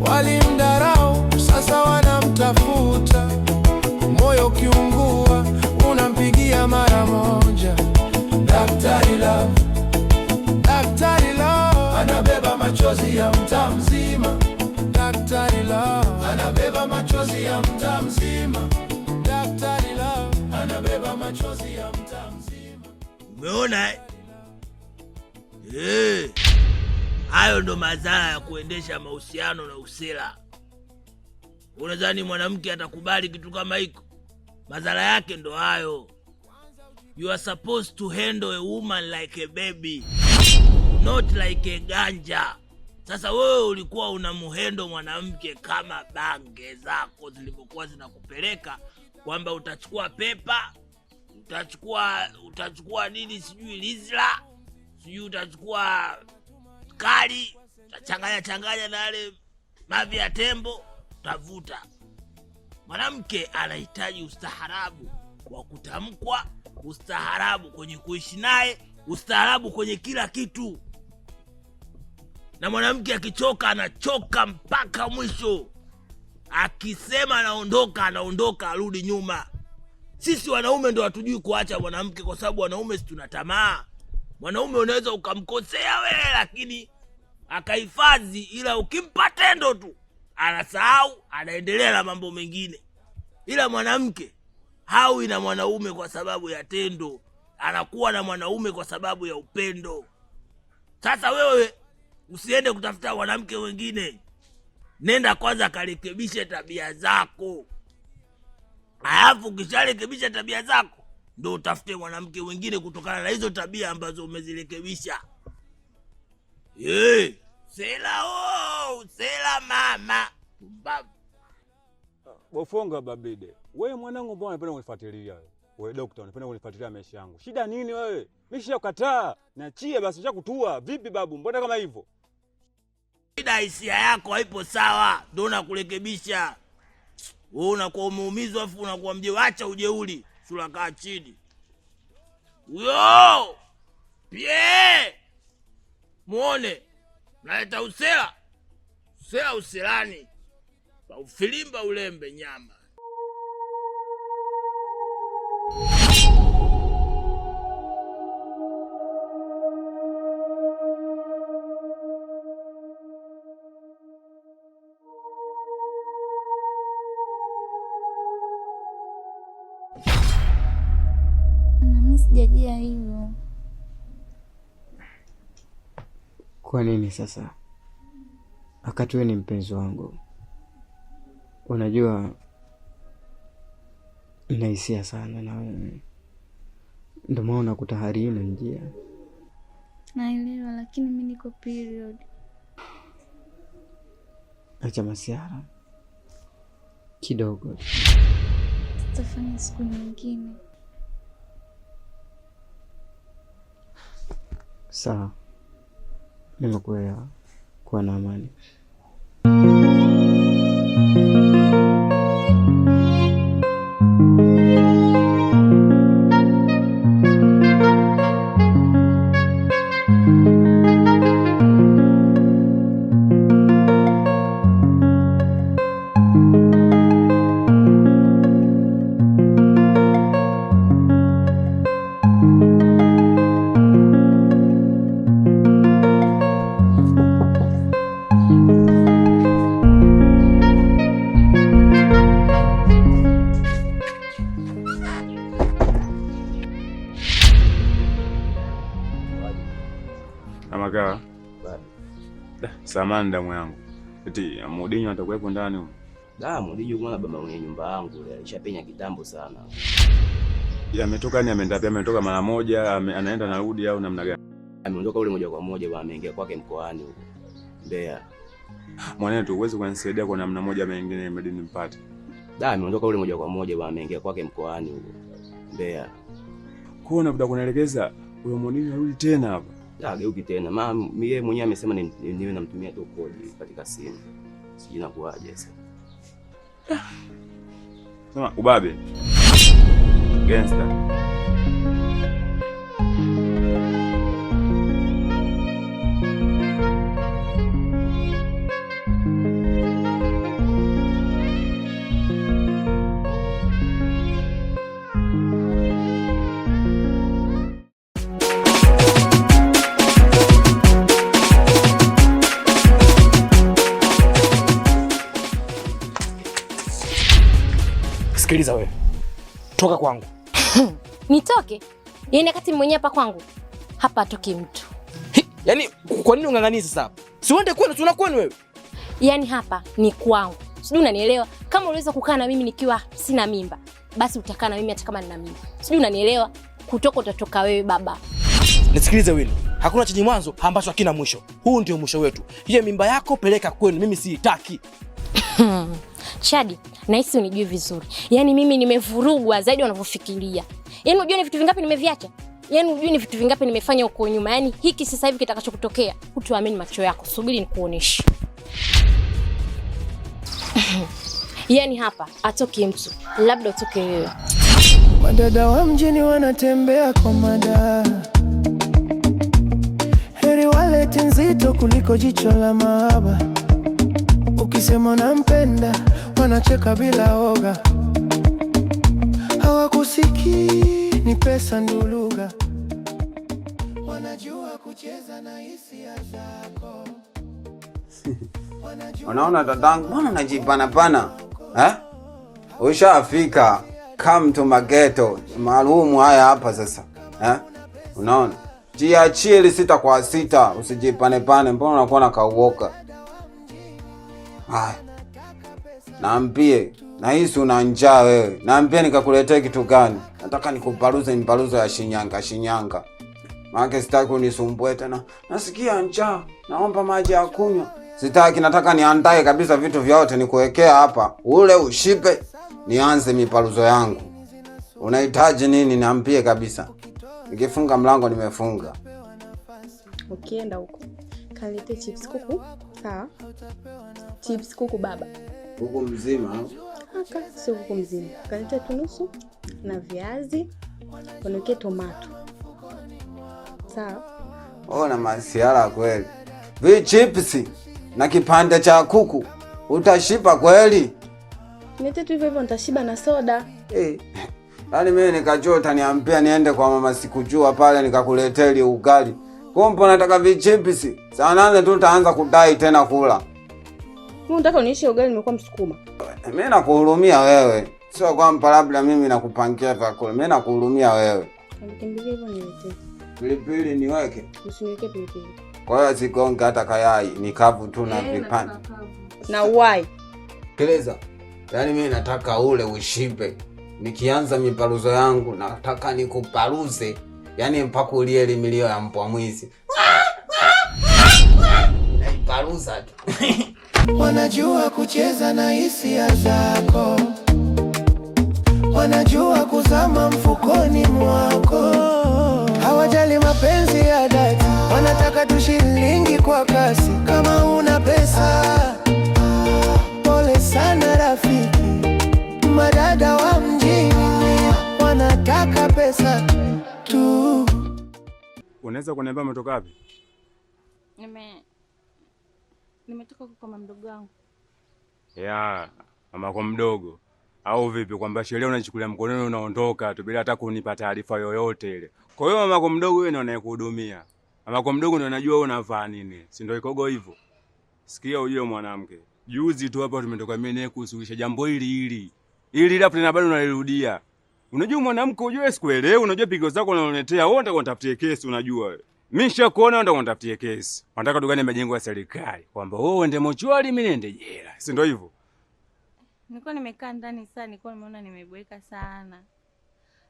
Walimdharau, sasa wanamtafuta. Moyo kiungua, unampigia mara moja. Daktari Love, Daktari Love anabeba machozi ya mtaa mzima. Daktari Love anabeba machozi ya mtaa mzima. Daktari Love anabeba machozi ya mtaa mzima. Umeona hayo ndo madhara ya kuendesha mahusiano na usela. Unadhani mwanamke atakubali kitu kama hiko? Madhara yake ndo hayo. You are supposed to handle a woman like a baby, not like a ganja. Sasa wewe ulikuwa unamuhendo mwanamke kama bange zako zilivyokuwa zinakupeleka, kwamba utachukua pepa, utachukua nini sijui lizla, sijui utachukua kali, utachanganya na yale mavi ya tembo, utavuta. Mwanamke anahitaji ustaharabu wa kutamkwa, ustaharabu kwenye kuishi naye, ustaharabu kwenye kila kitu. Na mwanamke akichoka anachoka mpaka mwisho. Akisema anaondoka, arudi nyuma. Sisi wanaume ndo hatujui kuacha mwanamke, kwa sababu wanaume si tuna tamaa. Mwanaume unaweza ukamkosea wewe lakini akahifadhi, ila ukimpa tendo tu anasahau, anaendelea na mambo mengine. ila mwanamke hawi na mwanaume kwa sababu ya tendo, anakuwa na mwanaume kwa sababu ya upendo. Sasa wewe usiende kutafuta mwanamke wengine, nenda kwanza karekebishe tabia zako, alafu ukisharekebisha tabia zako ndo utafute mwanamke wengine kutokana na hizo tabia ambazo umezirekebisha. Sela sela mama mbavu. Bofonga babide. Wewe mwanangu mbona unapenda kunifuatilia wewe? Wewe dokta unapenda kunifuatilia maisha yangu. Shida nini wewe? Mimi nishakukataa. Niachie basi nishakutua. Vipi babu? Mbona kama hivyo? Shida hisia yako haipo sawa. Ndio nakurekebisha. Wewe unakuwa umeumizwa afu unakuwa mjeuri. Acha ujeuri. Sura kaa chini. Yo! Pie! Muone. Naleta usela. Usela uselani. Pa ufilimba ulembe nyama. Mimi sijajia hivyo. Kwa nini sasa? Wakati wewe ni mpenzi wangu. Unajua nina hisia sana na wewe. Ndio maana nakutahari na njia. Naelewa lakini mimi niko period. Acha masiara. Kidogo. Tutafanya siku nyingine. Sawa. Nimekuelewa. Kuwa na amani. Amaka. Samani damu yangu. Eti Mudinyo atakuwepo ndani huko. Mudinyo mwana baba mwenye nyumba yangu alishapenya kitambo sana. Ametoka ni ameenda pia ametoka mara moja, anaenda narudi au namna gani? Ameondoka ule moja kwa moja bwana, ameingia kwake mkoani huko Mbeya. Mwanetu uweze kunisaidia kwa namna moja ama nyingine ili nimpate. Ameondoka ule moja kwa moja bwana, ameingia kwake mkoani huko Mbeya. Kwa nini kunaelekeza huyo Mudinyo arudi tena hapa? Geuki tena. Mama yeye mwenyewe amesema niwe namtumia tu kodi katika simu. Sijui nakuaje sasa. Sema ubabe. Gangster. Sikiliza wewe. Toka kwangu. Nitoke? Yaani wakati mwenyewe hapa kwangu. Hapa atoki mtu. Yaani kwa nini ungang'aniza sasa? Si uende kwenu, tuna kwenu wewe. Yaani hapa ni kwangu. Sijui unanielewa? Kama unaweza kukaa na mimi nikiwa sina mimba, basi utakaa na mimi hata kama nina mimba. Sijui unanielewa? Kutoka utatoka wewe baba. Nisikilize Winnie. Hakuna chenye mwanzo ambacho hakina mwisho. Huu ndio mwisho wetu. Hiyo mimba yako peleka kwenu, mimi siitaki. Chadi, nahisi unijui vizuri. Yaani mimi nimevurugwa zaidi unavyofikiria. Yaani unajua ni vitu vingapi nimeviacha? Yaani unajua ni vitu vingapi nimefanya huko nyuma? Yaani hiki sasa hivi kitakachokutokea, hutuamini macho yako. Subiri nikuoneshe. Yaani hapa atoki mtu, labda utoke wewe. Madada wa mjini wanatembea kwa mada. Heri walete nzito kuliko jicho la mahaba. Ukisema unampenda, wanacheka bila oga. Hawakusikii, ni pesa nduluga. Wanajua kucheza na hisia zako. Unaona dadangu, mbona unajipana pana? Ushafika. Come to Mageto. Maalumu haya hapa sasa. Unaona? Jiachie 6 kwa 6, usijipane pane, mbona unakuwa na kauoka? Haya. Naambie, nahisi una njaa wewe. Naambie nikakuletea kitu gani? Nataka nikuparuze mparuzo ya Shinyanga. Maana sitaki unisumbue tena. Nasikia njaa. Naomba maji ya kunywa. Sitaki, nataka niandae kabisa vitu vyote nikuwekea hapa. Ule ushipe, nianze miparuzo yangu. Unahitaji nini niambie kabisa. Nikifunga mlango nimefunga. Ukienda huko, kalete chips kuku. Sawa? Chips kuku baba. Kuku mzima? Haka, sio kuku mzima. Kalete tunusu na viazi, unaweke tomato. Sawa? Na masiara kweli. Chips na kipande cha kuku. Utashiba kweli? Nite tu hivyo nitashiba na soda. Yaani mimi nikajota niambia niende kwa mama sikujua pale nikakuletea ugali. Kompo nataka vichips. Saa 8 tu utaanza kudai tena kula. Mimi nataka uniishi ugali nimekuwa Msukuma. Mimi nakuhurumia wewe. Sio kwamba labda mimi nakupangia vyakula. Mimi nakuhurumia wewe. Nikimbilie hivyo niletee. Pilipili niweke? Usiniweke pilipili. Kwa hiyo sigonga hata kayai, ni kavu tu na vipande. Na uwai. Keleza. Yaani mimi nataka ule ushibe. Nikianza miparuzo yangu nataka nikuparuze. Yaani mpaka ulie ile milio ya mbwa mwizi. Naiparuza tu. Wanajua kucheza na hisia zako. Wanajua kuzama mfukoni mwako. Hawajali mapenzi ya dhati. Wanataka tu shilingi kwa kasi. Kama una pesa, pole sana rafiki. Madada wa mjini wanataka pesa tu. Unaweza kuniambia umetoka wapi? Nimetoka kwa mama mdogo wangu. Mama kwa mdogo. Au vipi kwamba sheria unachukulia mkononi unaondoka tu bila hata kunipa taarifa yoyote ile. Kwa hiyo mama kwa mdogo wewe ndio anayekuhudumia. Mama kwa mdogo ndio anajua wewe unavaa nini. Si ndio ikogo hivyo? Sikia ujue mwanamke. Juzi tu hapa tumetoka mimi naye kusuluhisha jambo hili. Ili hapo tena bado unalirudia. Unajua mwanamke ujue sikuelewi, unajua pigo zako unaletea wewe unataka unitafutie kesi unajua wewe. Mimi nishakuona unataka unitafutie kesi. Unataka dugani majengo ya serikali kwamba wewe uende mochwari mimi niende jela. Si ndio hivyo? Nilikuwa nimekaa ndani sana, nilikuwa nimeona nimeboeka sana.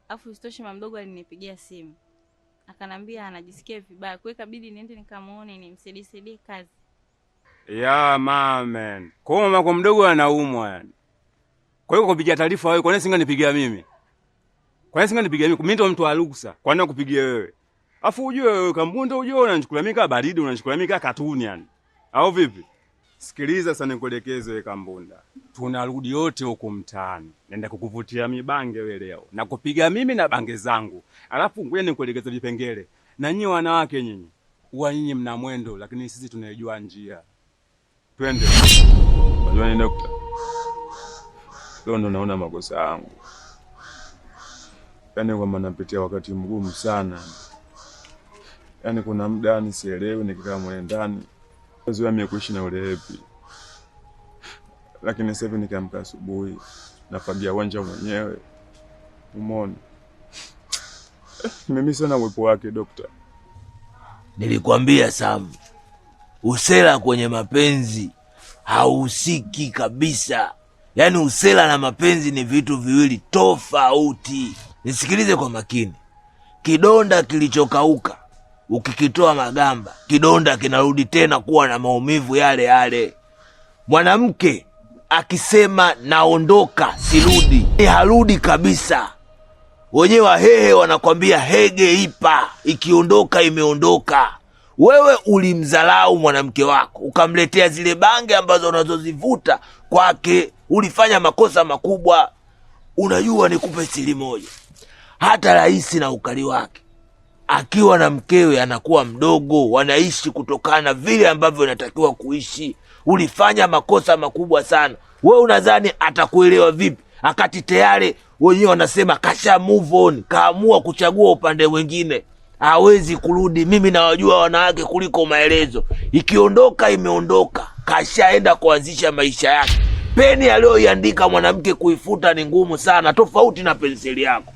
Afu isitoshe mama mdogo alinipigia simu. Akanambia anajisikia vibaya. Kwa hiyo ikabidi niende nikamuone nimsaidie kazi. Mamen. Kwa hiyo mama kwa mdogo anaumwa yani. Kwa hiyo kupigia taarifa wewe, kwa nini singenipigia mimi? Kwa nini singenipigia mimi? Mimi ndo mtu wa ruksa. Kwa nini kupigia wewe? Afu ujue wewe Kambunda ujue unanichukulia mimi kama baridi, unanichukulia mimi kama katuni yani. Au vipi? Sikiliza sana nikuelekeze wewe Kambunda. Tunarudi yote huko mtaani. Naenda kukuvutia mibange wewe leo. Na kupiga mimi na bange zangu. Alafu ngoja nikuelekeze vipengele. Na nyinyi wanawake nyinyi, huwa nyinyi mna mwendo lakini sisi tunaijua njia. Twende. Unajua nini dokta? Leo ndo naona makosa yangu. Yaani kwamba napitia wakati mgumu sana. Yaani kuna muda nisielewi nikikaa mwenye ndani. Zoea mimi kuishi na ule happy. Lakini sasa hivi nikiamka asubuhi nafagia uwanja mwenyewe. Umeona? Mimi sana uwepo wake dokta. Nilikwambia Sam, usela kwenye mapenzi hausiki kabisa. Yaani usela na mapenzi ni vitu viwili tofauti. Nisikilize kwa makini. Kidonda kilichokauka, ukikitoa magamba, kidonda kinarudi tena kuwa na maumivu yale yale. Mwanamke akisema naondoka sirudi, harudi kabisa. Wenyewe Wahehe wanakwambia hege ipa, ikiondoka imeondoka. Wewe ulimdharau mwanamke wako, ukamletea zile bange ambazo unazozivuta kwake, ulifanya makosa makubwa. Unajua nikupe siri moja. Hata rais na ukali wake akiwa na mkewe anakuwa mdogo, wanaishi kutokana vile ambavyo inatakiwa kuishi. Ulifanya makosa makubwa sana. Wewe unadhani atakuelewa vipi? Akati tayari wenyewe wanasema kasha move on, kaamua kuchagua upande mwingine. Hawezi kurudi. Mimi nawajua wanawake kuliko maelezo. Ikiondoka imeondoka, kashaenda kuanzisha maisha yake. Peni aliyoiandika mwanamke kuifuta ni ngumu sana, tofauti na penseli yako.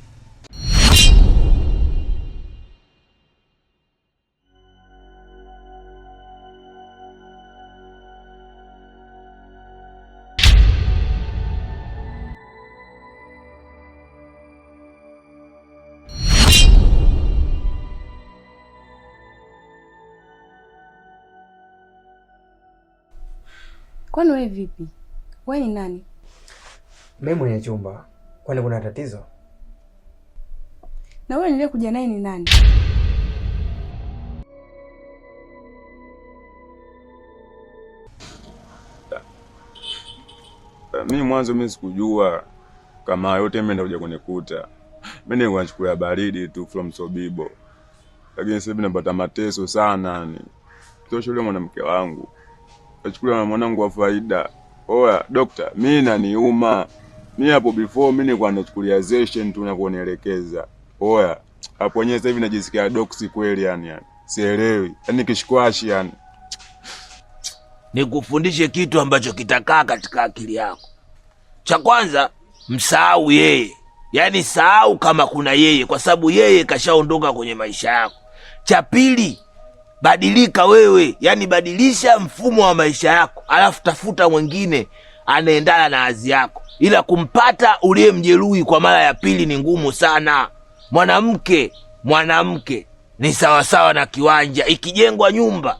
Kwani wewe vipi? Wewe ni nani? Mimi mwenye chumba. Kwani kuna tatizo? Na wewe niliyekuja naye ni nani? Mimi mwanzo sikujua kama yote mimi ndakuja kunikuta. Mimi nilikuwa nachukua baridi tu from Sobibo. Lakini sasa napata mateso sana yani. Sio shule mwanamke wangu. Nachukulia na mwanangu wa faida. Oya, doctor, mimi naniuma. Mimi hapo before mimi nilikuwa nachukulia session tu na kuonielekeza. Oya, hapo nyenye sasa hivi najisikia doksi kweli yani. Sielewi. Yaani kishikwashi yani. Nikufundishe kitu ambacho kitakaa katika akili yako. Cha kwanza, msahau yeye. Yaani sahau kama kuna yeye, kwa sababu yeye kashaondoka kwenye maisha yako. Cha pili, badilika wewe, yaani badilisha mfumo wa maisha yako, alafu tafuta mwingine anaendana na hazi yako. Ila kumpata uliyemjeruhi kwa mara ya pili ni ngumu sana. Mwanamke ni sawasawa na kiwanja. Ikijengwa nyumba,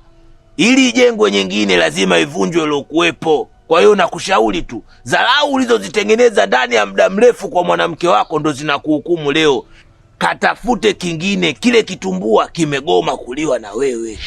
ili ijengwe nyingine lazima ivunjwe ilokuwepo. Kwa hiyo nakushauri tu, dharau ulizozitengeneza ndani ya muda mrefu kwa mwanamke wako ndo zinakuhukumu leo. Katafute kingine, kile kitumbua kimegoma kuliwa na wewe.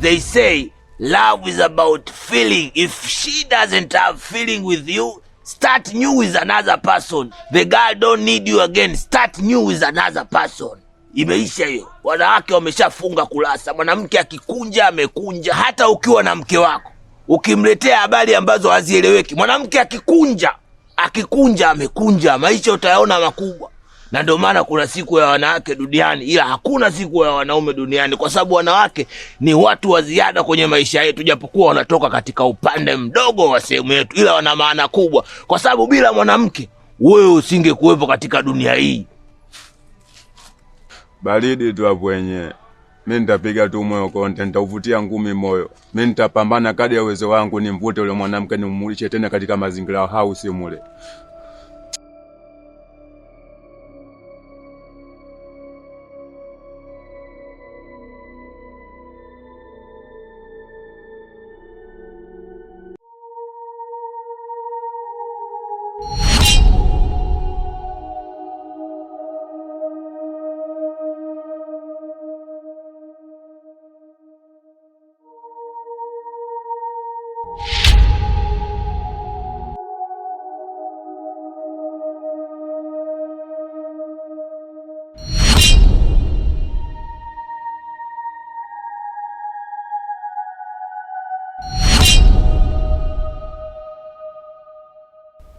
They say love is about feeling. If she doesn't have feeling with you, start new with another person. The girl don't need you again, start new with another person. Imeisha hiyo. Wanawake wameshafunga kurasa. Mwanamke akikunja amekunja. Hata ukiwa na mke wako, ukimletea habari ambazo hazieleweki, mwanamke akikunja amekunja. Maisha utayaona makubwa. Na ndio maana kuna siku ya wanawake duniani, ila hakuna siku ya wanaume duniani, kwa sababu wanawake ni watu wa ziada kwenye maisha yetu, japokuwa wanatoka katika upande mdogo wa sehemu yetu, ila wana maana kubwa, kwa sababu bila mwanamke wewe usingekuwepo katika dunia hii. Baridi tu hapo wenyewe. Mimi nitapiga tu moyo konte, nitauvutia ngumi moyo. Mimi nitapambana kadri ya uwezo wangu nimvute yule mwanamke nimmulishe tena katika mazingira house mule.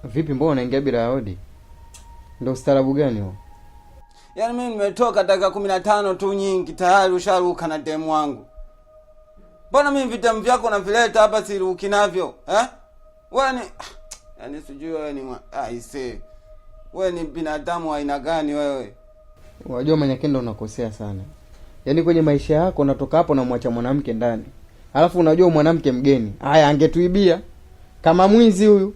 Vipi, mbona unaingia bila hodi? Ndio ustaarabu gani huo? Yaani mimi nimetoka dakika 15 tu nyingi tayari usharuka na demu wangu. Mbona mimi vitamu vyako navileta hapa siruki navyo? Wewe ni yaani sijui wewe ni aise. Wewe ni binadamu wa aina gani wewe? Unajua Manyakenda unakosea sana. Yaani kwenye maisha yako unatoka hapo na mwacha mwanamke ndani. Alafu unajua mwanamke mgeni. Haya angetuibia kama mwizi huyu.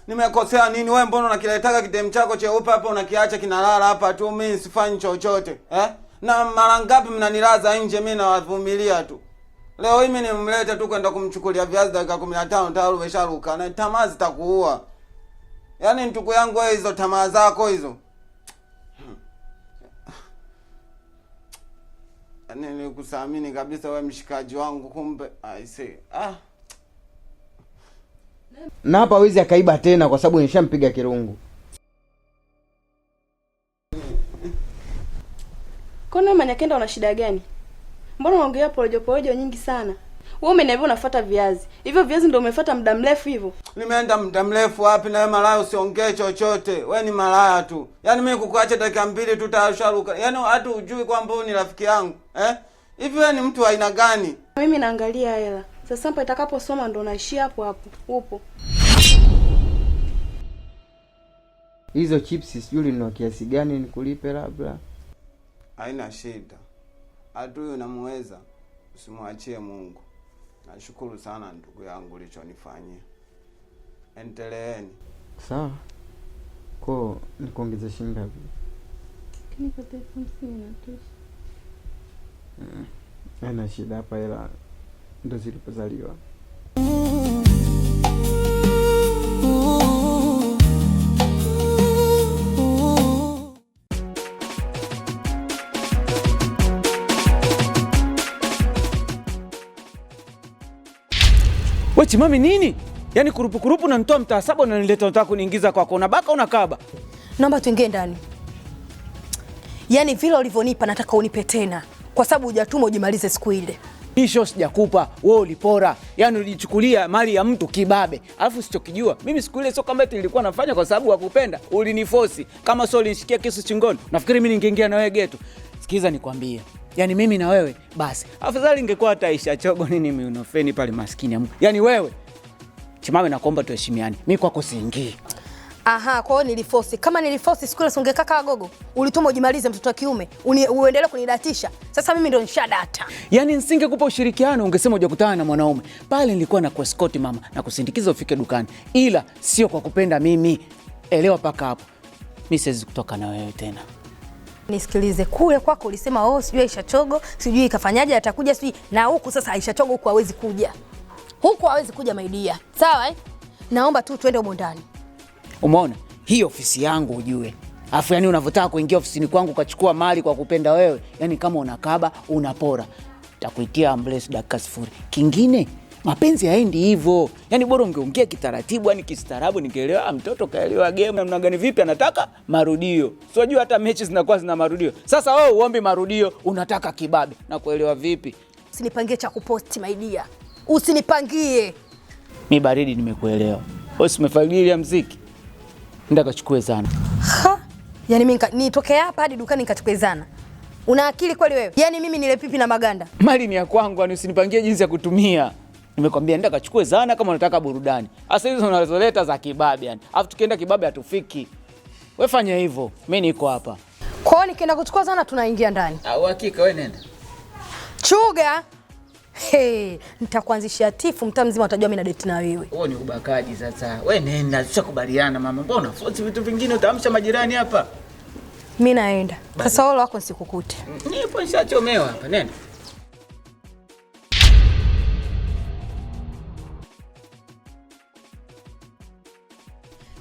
Nimekosea nini wewe? Mbona unakiletaka kitemu chako cheupe hapa unakiacha kinalala hapa tu, mimi sifanyi chochote? Na mara ngapi mnanilaza nje, mimi nawavumilia tu. Leo mimi nimemleta tu kwenda kumchukulia viazi dakika 15 tayari umesharuka. Na tamaa zitakuua. Yaani ndugu yangu wewe, hizo tamaa zako hizo. Yaani nikusamini kabisa wewe mshikaji wangu, kumbe I say na hapa hawezi akaiba tena kwa sababu nishampiga kirungu. Kona Manyakenda una shida gani? Mbona unaongea porojo nyingi sana? Wewe umeniambia unafuata viazi. Hivyo viazi ndio umefuata muda mrefu hivyo? Nimeenda muda mrefu wapi na wewe malaya usiongee chochote. Wewe ni malaya tu. Yaani mimi kukuacha dakika 2 tu tasharuka. Yaani hata ujui kwamba wewe ni rafiki yangu. Hivi wewe ni mtu wa aina gani? Mimi naangalia hela. Sasa hapa itakaposoma ndo naishia hapo hapo. Upo. Hizo chips sijui ulinunua kiasi gani nikulipe labda. Haina shida. Hata huyo namuweza. Usimwachie Mungu. Nashukuru sana ndugu yangu ulichonifanyia. Endeleeni. Sawa. Kwa nikuongeze shilingi ngapi? Kinipatie 50 inatosha. Haina shida, hapa hela ndo zilipozaliwa. We Chimami nini? Yaani kurupu na nitoa mtaa saba unanileta unataka kuniingiza kwako, unabaka unakaba. Naomba tuingie ndani. Yaani vile ulivyonipa nataka unipe tena. Kwa sababu hujatuma ujimalize siku ile. Hii show sijakupa, wewe ulipora. Yaani ulijichukulia mali ya mtu kibabe. Alafu sichokijua, mimi siku ile sio kama eti nilikuwa nafanya kwa sababu ya kupenda. Uliniforce. Kama sio ulinishikia kisu chingoni. Nafikiri mimi ningeingia na wewe geto. Sikiza nikwambie. Yaani mimi na wewe basi. Afadhali ingekuwa hata Aisha Chogo nini miunofeni pale maskini ya Mungu. Yaani wewe Chimami nakuomba tuheshimiane. Mimi kwako siingii. Aha, kwa hiyo niliforce. Kama niliforce siku ile ungekaa kaka gogo. Ulituma ujimalize mtoto wa kiume. Uendelee kunidatisha. Sasa mimi ndo nishadata. Yaani nisingekupa ushirikiano ungesema hujakutana na mwanaume. Pale nilikuwa na kuescort mama na kusindikiza ufike dukani. Ila sio kwa kupenda mimi. Elewa paka hapo. Mimi siwezi kutoka na wewe tena. Nisikilize, kule kwako ulisema sijui Aisha Chogo, sijui ikafanyaje atakuja sijui, na huku sasa Aisha Chogo huku hawezi kuja. Huku hawezi kuja maidia. Sawa Naomba tu twende huko ndani. Umeona? Hii ofisi yangu ujue. Alafu yani unavyotaka kuingia ofisini kwangu ukachukua mali kwa kupenda wewe, yani kama unakaba, unapora. Takuitia ambulance dakika 0. Kingine, mapenzi haendi hivyo. Yani bora ungeongea kitaratibu, yani kistaarabu ningeelewa mtoto kaelewa game namna gani vipi anataka marudio. Sio jua hata mechi zinakuwa zina marudio. Sasa wewe uombi marudio, unataka kibabe. Na kuelewa vipi? Usinipangie cha kuposti maidia. Usinipangie. Mimi baridi nimekuelewa. Wewe umefagilia muziki. Nenda kachukue zana. Yaani mimi nitoke hapa hadi dukani nikachukue zana. Una akili kweli wewe? Yaani mimi nile pipi na maganda. Mali ni ya kwangu, yani usinipangie jinsi ya kutumia. Nimekwambia nenda kachukue zana kama unataka burudani. Asa hizo unazoleta za kibabe yani. Alafu tukienda kibabe hatufiki. Wewe fanya hivyo. Mimi niko hapa. Kwa hiyo nikienda kuchukua zana tunaingia ndani. Hakika wewe nenda. Chuga. Nitakuanzishia tifu mtaa mzima utajua mimi na date na wewe. Wewe ni ubakaji sasa. Wewe nenda, tushakubaliana mama. Mbona force vitu vingine utaamsha majirani hapa? Mimi naenda. Sasa wao wako sikukute. Nipo nishachomewa hapa, nenda.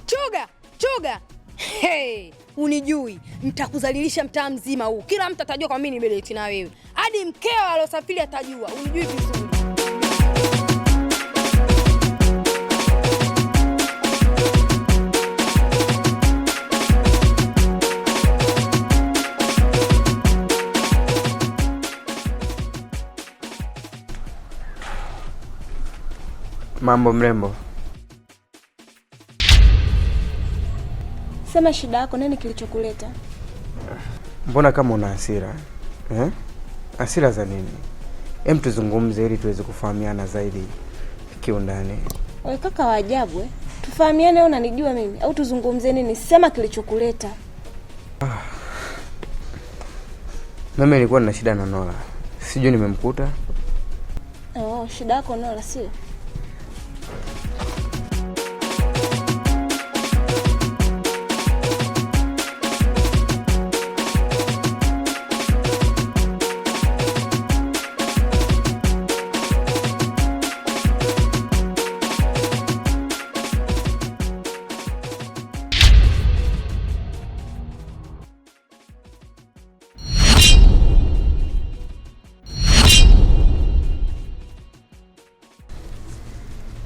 Chuga. Unijui. Nitakuzalilisha mtaa mzima huu. Kila mtu atajua kwa mimi ni date na wewe. Hadi mkeo alosafiri atajua. Unijui vizuri. Mambo mrembo. Sema shida yako, nini kilichokuleta? Mbona kama una hasira? Hasira za nini? Hem, tuzungumze ili tuweze kufahamiana zaidi kiundani. Wewe kaka wa ajabu Tufahamiane, au unanijua mimi au tuzungumze nini? Sema kilichokuleta. Mimi nilikuwa na shida na Nola. Sijui nimemkuta. Shida yako Nola sio?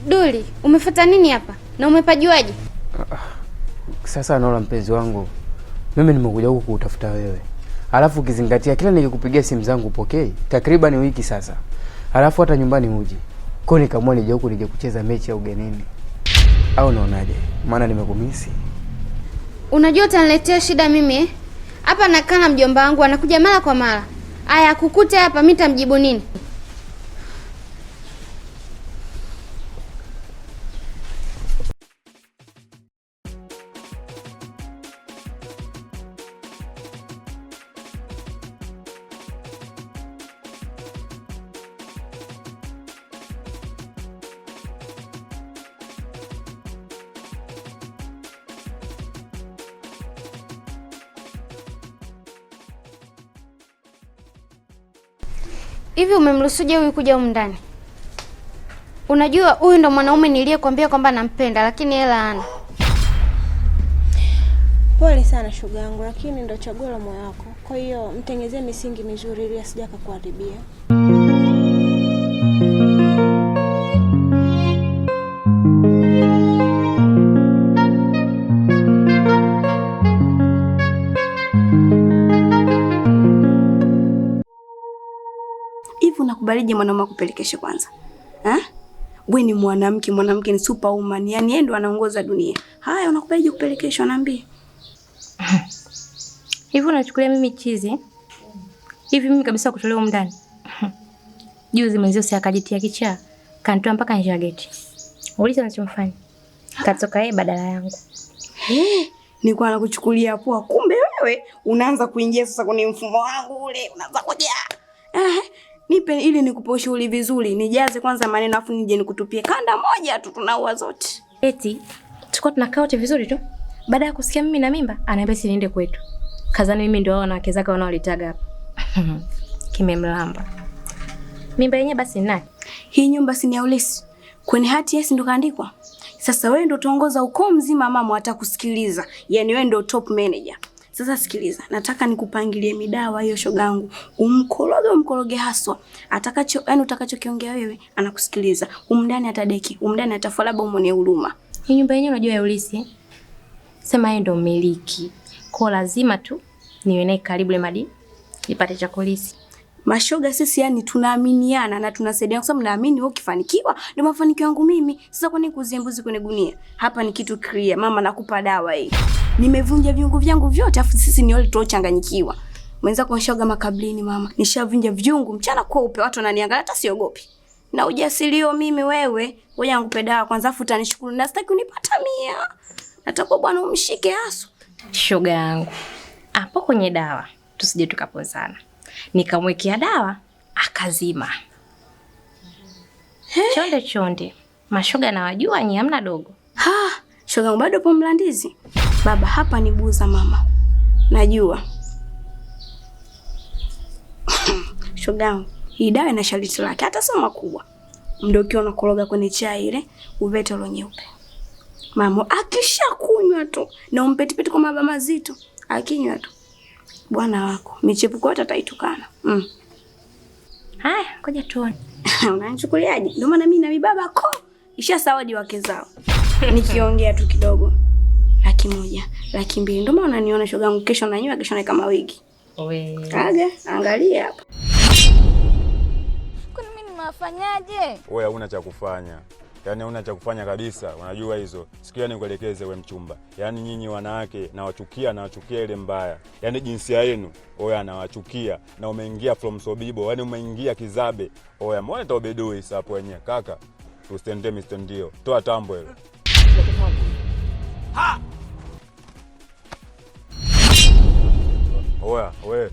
Duli, umefuata nini hapa? Na umepajuaje? Sasa Nola mpenzi wangu, mimi nimekuja huku kutafuta wewe. Alafu ukizingatia kila nikikupigia simu zangu upokei. Takriban wiki sasa. Alafu hata nyumbani huji. Kwa hiyo nikaamua nije huku nije kucheza mechi ya ugenini. Au unaonaje? Maana nimekumisi. Unajua utaniletea shida mimi Hapa nakaa na mjomba wangu anakuja mara kwa mara. Aya kukute hapa mimi nitamjibu nini? Hivi umemruhusuje huyu kuja humu ndani? Unajua huyu ndo mwanaume niliyekwambia kwamba nampenda, lakini hela hana. Pole sana shoga yangu, lakini ndo chaguo la moyo wako. Kwa hiyo mtengezee misingi mizuri ili asije akakuharibia. Hivi unakubalije mwanaume akupelekeshe kwanza? Wewe ni mwanamke ni superwoman. Yaani yeye ndo anaongoza dunia. Haya, unakubalije kupelekeshwa naambie? Hivi unachukulia mimi chizi? Hivi mimi kabisa kutolewa ndani? Juzi mwenzio si akajitia kichaa, kanitoa mpaka nje ya geti. Uliza unachomfanya. Katoka yeye badala yangu. Nilikuwa nakuchukulia poa, kumbe wewe unaanza kuingia sasa kwenye mfumo wangu ule, unaanza kujaa. Nipe ili nikupe shughuli vizuri, nijaze kwanza maneno afu nije nikutupie kanda moja tu tunaua zote. Eti tulikuwa tunakaa wote vizuri tu. Baada ya kusikia mimi na mimba, ananiambia si niende kwetu. Kazani mimi ndio wanawake zake wanaolitaga hapa. Kimemlamba. Mimba yenyewe basi ni nani? Hii nyumba si ni ya Ulisi. Kwenye hati yesi ndo kaandikwa. Sasa wewe ndo tuongoza ukoo mzima, mama atakusikiliza. Yaani wewe ndo top manager. Sasa sikiliza, nataka nikupangilie midawa hiyo shogangu. Umkoroge haswa. Yaani utakachokiongea wewe anakusikiliza. Umndani atadeki, umndani atafua labda umone huruma. Hii nyumba yenyewe unajua ya Ulisi. Sema yeye ndo mmiliki. Kwa lazima tu niwe naye karibu ile madi nipate cha polisi. Mashoga sisi yani tunaaminiana na tunasaidiana kwa sababu naamini wewe ukifanikiwa ndio mafanikio yangu mimi. Sasa kwa nini kuzie mbuzi kwenye gunia? Hapa ni kitu clear. Mama nakupa dawa hii. Nimevunja viungo vyangu vyote afu sisi ni wale tuochanganyikiwa. Mwenza kwa shoga makablini mama. Nishavunja viungo mchana kweupe, watu wananiangalia hata siogopi. Na ujasirio mimi wewe, ngoja nikupe dawa kwanza afu utanishukuru. Na sitaki unipata 100. Nataka bwana umshike haso. Shoga yangu. Hapo kwenye dawa tusije tukapozana. Nikamwekea dawa akazima. Chonde. Mashoga nawajua nyi hamna dogo. Shoga bado po Mlandizi. Baba hapa ni buza mama. Najua. Shoga hii dawa ina sharti lake hata sio makubwa. Ndio ukiwa unakoroga kwenye chai ile uvete lo nyeupe. Mama akishakunywa tu na umpetipeti kwa mababa mazito, akinywa tu bwana wako michepuko yote ataitukana. Haya, ngoja tuone. Unanichukuliaje? Ndio maana mimi na mibaba ko isha sawadi wake zao. Nikiongea tu kidogo 100,000, 200,000. Ndio maana unaniona shogangu kesho nanywa kesho na kama wiki. Kaga, angalia hapa. Kwani mimi nimewafanyaje? Wewe huna cha kufanya. Yaani huna cha kufanya kabisa. Unajua hizo. Sikia nikuelekeze wewe mchumba. Yaani nyinyi wanawake nawachukia ile mbaya. Yaani jinsia yenu wewe anawachukia na umeingia from Sobibo. Yaani umeingia kizabe. Oya mbona taobedoi hapo wenyewe kaka. Ustende Mr. Ndio. Toa tambo hilo. Ha! Oya, wewe.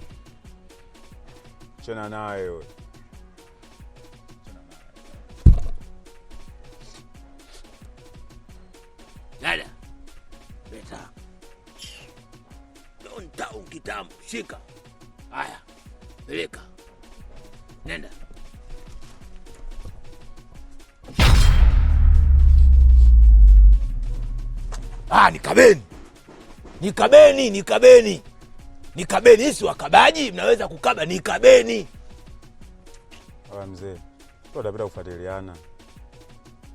Chana naye wewe. Dada. Beta. Donta ukitambo, shika. Haya. Peleka. Nenda. Nikabeni. Nikabeni, hisi wakabaji, mnaweza kukaba, nikabeni. Mzee, tutapenda kufuatiliana.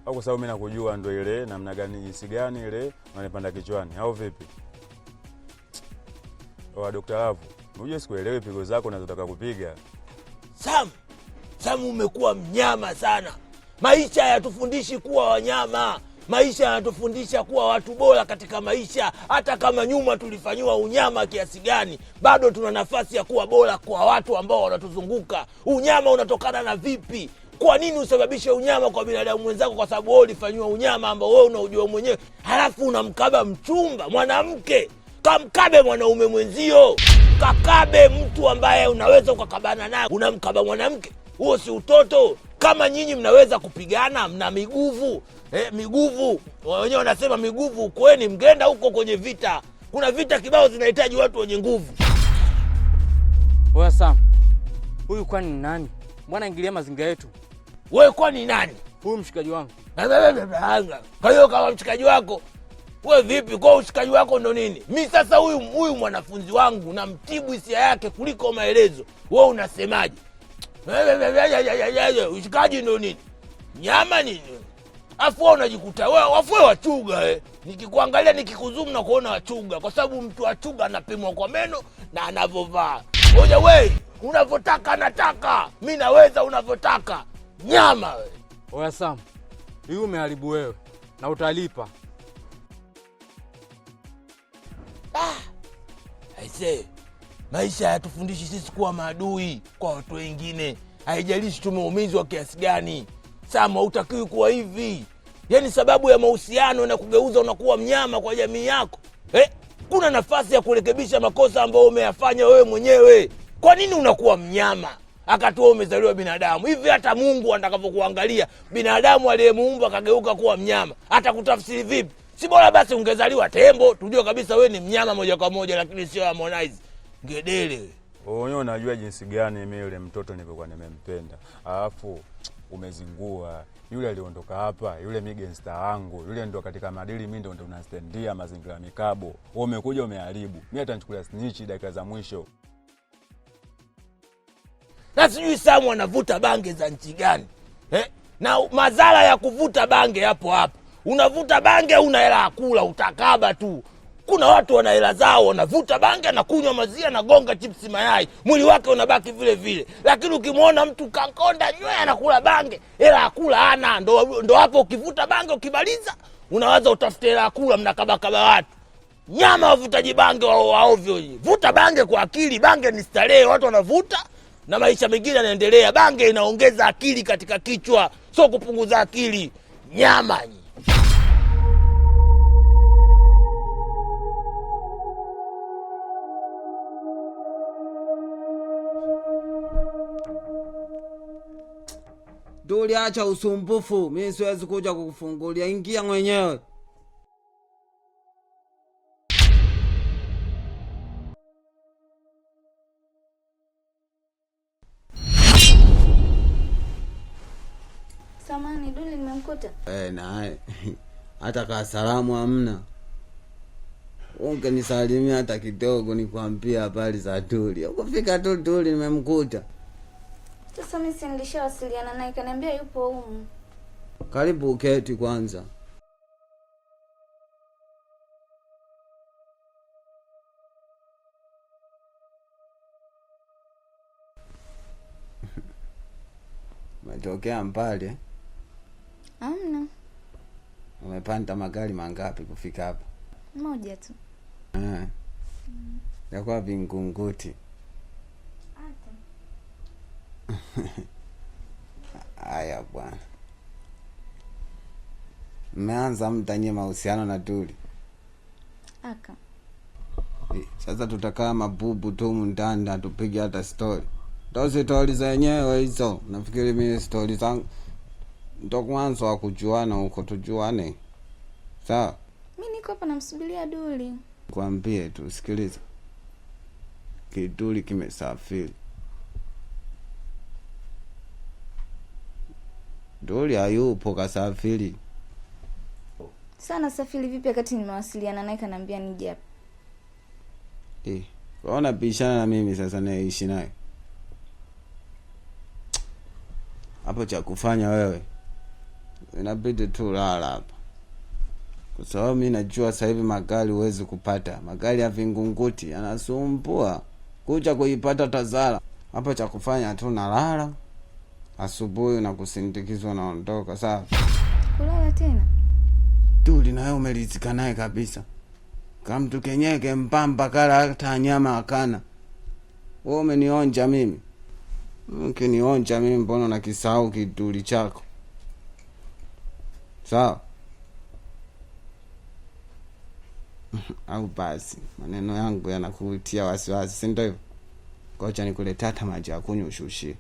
Au kwa sababu mimi nakujua ndo ile namna gani jinsi gani ile unanipanda kichwani au vipi? Dr. Love, unajua sikuelewi pigo zako unazotaka kupiga. Sam umekuwa mnyama sana. Maisha hayatufundishi kuwa wanyama. Maisha yanatufundisha kuwa watu bora katika maisha. Hata kama nyuma tulifanywa unyama kiasi gani, bado tuna nafasi ya kuwa bora kwa watu ambao wanatuzunguka. Unyama unatokana na vipi? Kwa nini usababishe unyama kwa binadamu mwenzako kwa sababu wewe ulifanywa unyama ambao wewe unaujua mwenyewe? Halafu unamkaba mchumba, mwanamke. Kamkabe mwanaume mwenzio. Kakabe mtu ambaye unaweza ukakabana naye. Unamkaba mwanamke. Huo si utoto. Kama nyinyi mnaweza kupigana, mna miguvu. Miguvu. Wenyewe wanasema miguvu kweni, mgenda huko kwenye vita. Kuna vita kibao zinahitaji watu wenye nguvu. Oya Sam. Huyu kwani nani? Mbona ingilia mazingira yetu? Wewe kwani nani? Huyu mshikaji wangu. Kwa hiyo kama mshikaji wako, wewe vipi kwa mshikaji wako ndo nini? Mimi sasa huyu mwanafunzi wangu namtibu hisia yake kuliko maelezo. Wewe unasemaje? Ushikaji ndo nini? Nyama nini? Afu unajikuta wewe afu wachuga Nikikuangalia nikikuzumu na kuona wachuga kwa sababu mtu wachuga anapimwa kwa meno na anavovaa. Ngoja wewe, unavotaka nataka. Mimi naweza unavotaka. Nyama wewe. Oya Sam. Hii umeharibu wewe na utalipa. Aise. Maisha hayatufundishi sisi kuwa maadui kwa watu wengine. Haijalishi tumeumizwa kiasi gani. Sama hutakiwi kuwa hivi. Yaani sababu ya mahusiano na kugeuza unakuwa mnyama kwa jamii yako. Kuna nafasi ya kurekebisha makosa ambayo umeyafanya wewe mwenyewe. Kwa nini unakuwa mnyama? Akatua umezaliwa binadamu. Hivi hata Mungu atakavyokuangalia binadamu aliyemuumba akageuka kuwa mnyama, atakutafsiri vipi? Si bora basi ungezaliwa tembo, tujue kabisa wewe ni mnyama moja kwa moja, lakini sio Harmonize. Ngedele wewe. Unajua jinsi gani mimi yule mtoto nilikuwa nimempenda. Alafu umezingua. Yule aliondoka hapa, yule mi gangster wangu, yule ndo katika madili mimi ndo unastandia mazingira mikabo. Wewe umekuja umeharibu. Mimi hata nichukulia snitch dakika za mwisho. Na sijui Samu anavuta bange za nchi gani. Na madhara ya kuvuta bange hapo hapo. Unavuta bange una hela ya kula, utakaba tu. Kuna watu wana hela zao, wanavuta bange na kunywa maziwa na gonga chipsi mayai. Mwili wake unabaki vile vile. Lakini ukimwona mtu kankonda nywea anakula bange, hela ya kula hana. Ndo hapo ukivuta bange ukimaliza, unawaza utafute hela ya kula, mnakabakaba watu. Nyama wavutaji bange wa ovyo. Vuta bange kwa akili, bange ni starehe, watu wanavuta na maisha mengine yanaendelea. Bange inaongeza akili katika kichwa, sio kupunguza akili. Nyama Duli, acha usumbufu. Mimi siwezi kuja kukufungulia. Ingia mwenyewe. Samani, Duli nimemkuta. Nae. Hata ka salamu hamna. Ungenisalimia hata kidogo nikwambia habari za Duli. Ukifika tu Duli nimemkuta. Sasa mimi si nilishawasiliana naye, kaniambia yupo humu. Karibu uketi kwanza. Umetokea mbali? Hamna. Umepanda magari mangapi kufika hapa? Moja tu. Yakwa Vingunguti. Aya bwana. Mmeanza mtanye mahusiano na Duli? Aka. Sasa tutakaa mabubu tu ndani na tupige hata story. Ndio story zenyewe hizo. Nafikiri mimi story zangu ndio kwanza wa kujuana huko, tujuane. Sawa? Mimi niko hapa namsubiria Duli. Kwambie tu, sikiliza. Kiduli kimesafiri. Duli hayupo, kasafiri. Sana safiri vipi wakati nimewasiliana naye kaniambia nije hapa? Waona bishana na mimi sasa naishi naye. Hapo cha kufanya wewe, inabidi tu lala hapa. Kwa sababu mimi najua sasa hivi magari huwezi kupata. Magari ya Vingunguti yanasumbua. Kuja kuipata Tazara. Hapo cha kufanya tu nalala. Asubuhi na kusindikizwa naondoka, sawa? Kulala tena? Duli naye umelizika naye kabisa. Kama mtu kenyeke mpamba kala hata nyama akana. Wewe umenionja mimi. Ukinionja mimi mbona nakisahau kiduli chako? Sawa? Au basi maneno yangu yanakutia wasiwasi, si ndio hivyo? Ngoja nikuletea hata maji ya kunywa ushushie.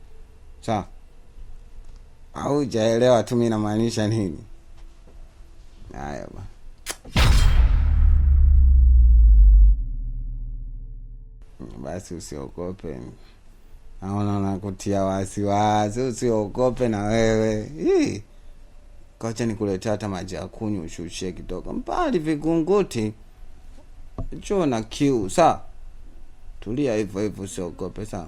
Sawa? Au hujaelewa tu mimi namaanisha nini? Haya bwana. Basi usiogope. Naona nakutia wasiwasi, usiogope na wewe. Hii. Kocha nikuletea hata maji ya kunywa ushushie kidogo. Mbali Vikunguti. Choo na kiu, sawa? Tulia hivyo hivyo, usiogope, sawa?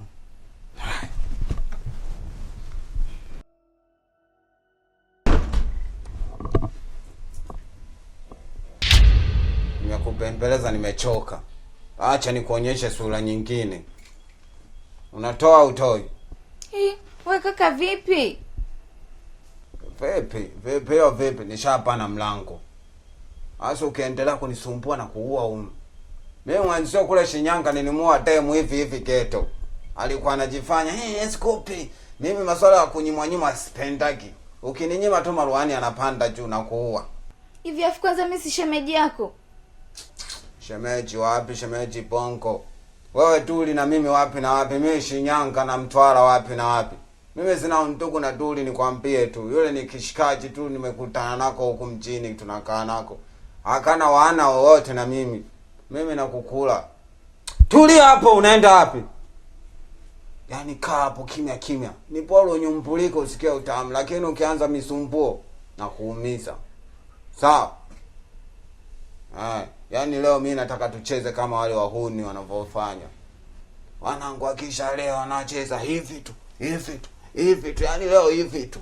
Nimekupembeleza, nimechoka. Acha nikuonyeshe sura nyingine. Unatoa utoi? Wewe kaka vipi? Vipi? Nishapana mlango. Asa ukiendelea kunisumbua na kuua Mimi mwanzo kule Shinyanga nilimua demu hivi geto. Alikuwa anajifanya, escope. Mimi masuala ya kunyimwa nyuma sipendagi. Ukininyima tu maruani anapanda juu na kuua. Hivi afu kwanza mimi si shemeji yako. Shemeji wapi? Shemeji Bongo. Wewe Duli na mimi wapi na wapi? Mimi Shinyanga na Mtwara wapi na wapi? Mimi sina ndugu na Duli, nikwambie tu. Yule ni kishikaji tu, nimekutana nako huku mjini, tunakaa nako. Hakana wana wote na mimi. Mimi nakukula. Tulia hapo, unaenda wapi? Yaani kaa hapo kimya. Ni polo nyumbuliko usikie utamu, lakini ukianza misumbuo na kuumiza. Sawa? Yaani leo mimi nataka tucheze kama wale wahuni wanavyofanya. Wanangu akisha leo wanacheza hivi tu. Yaani leo hivi tu.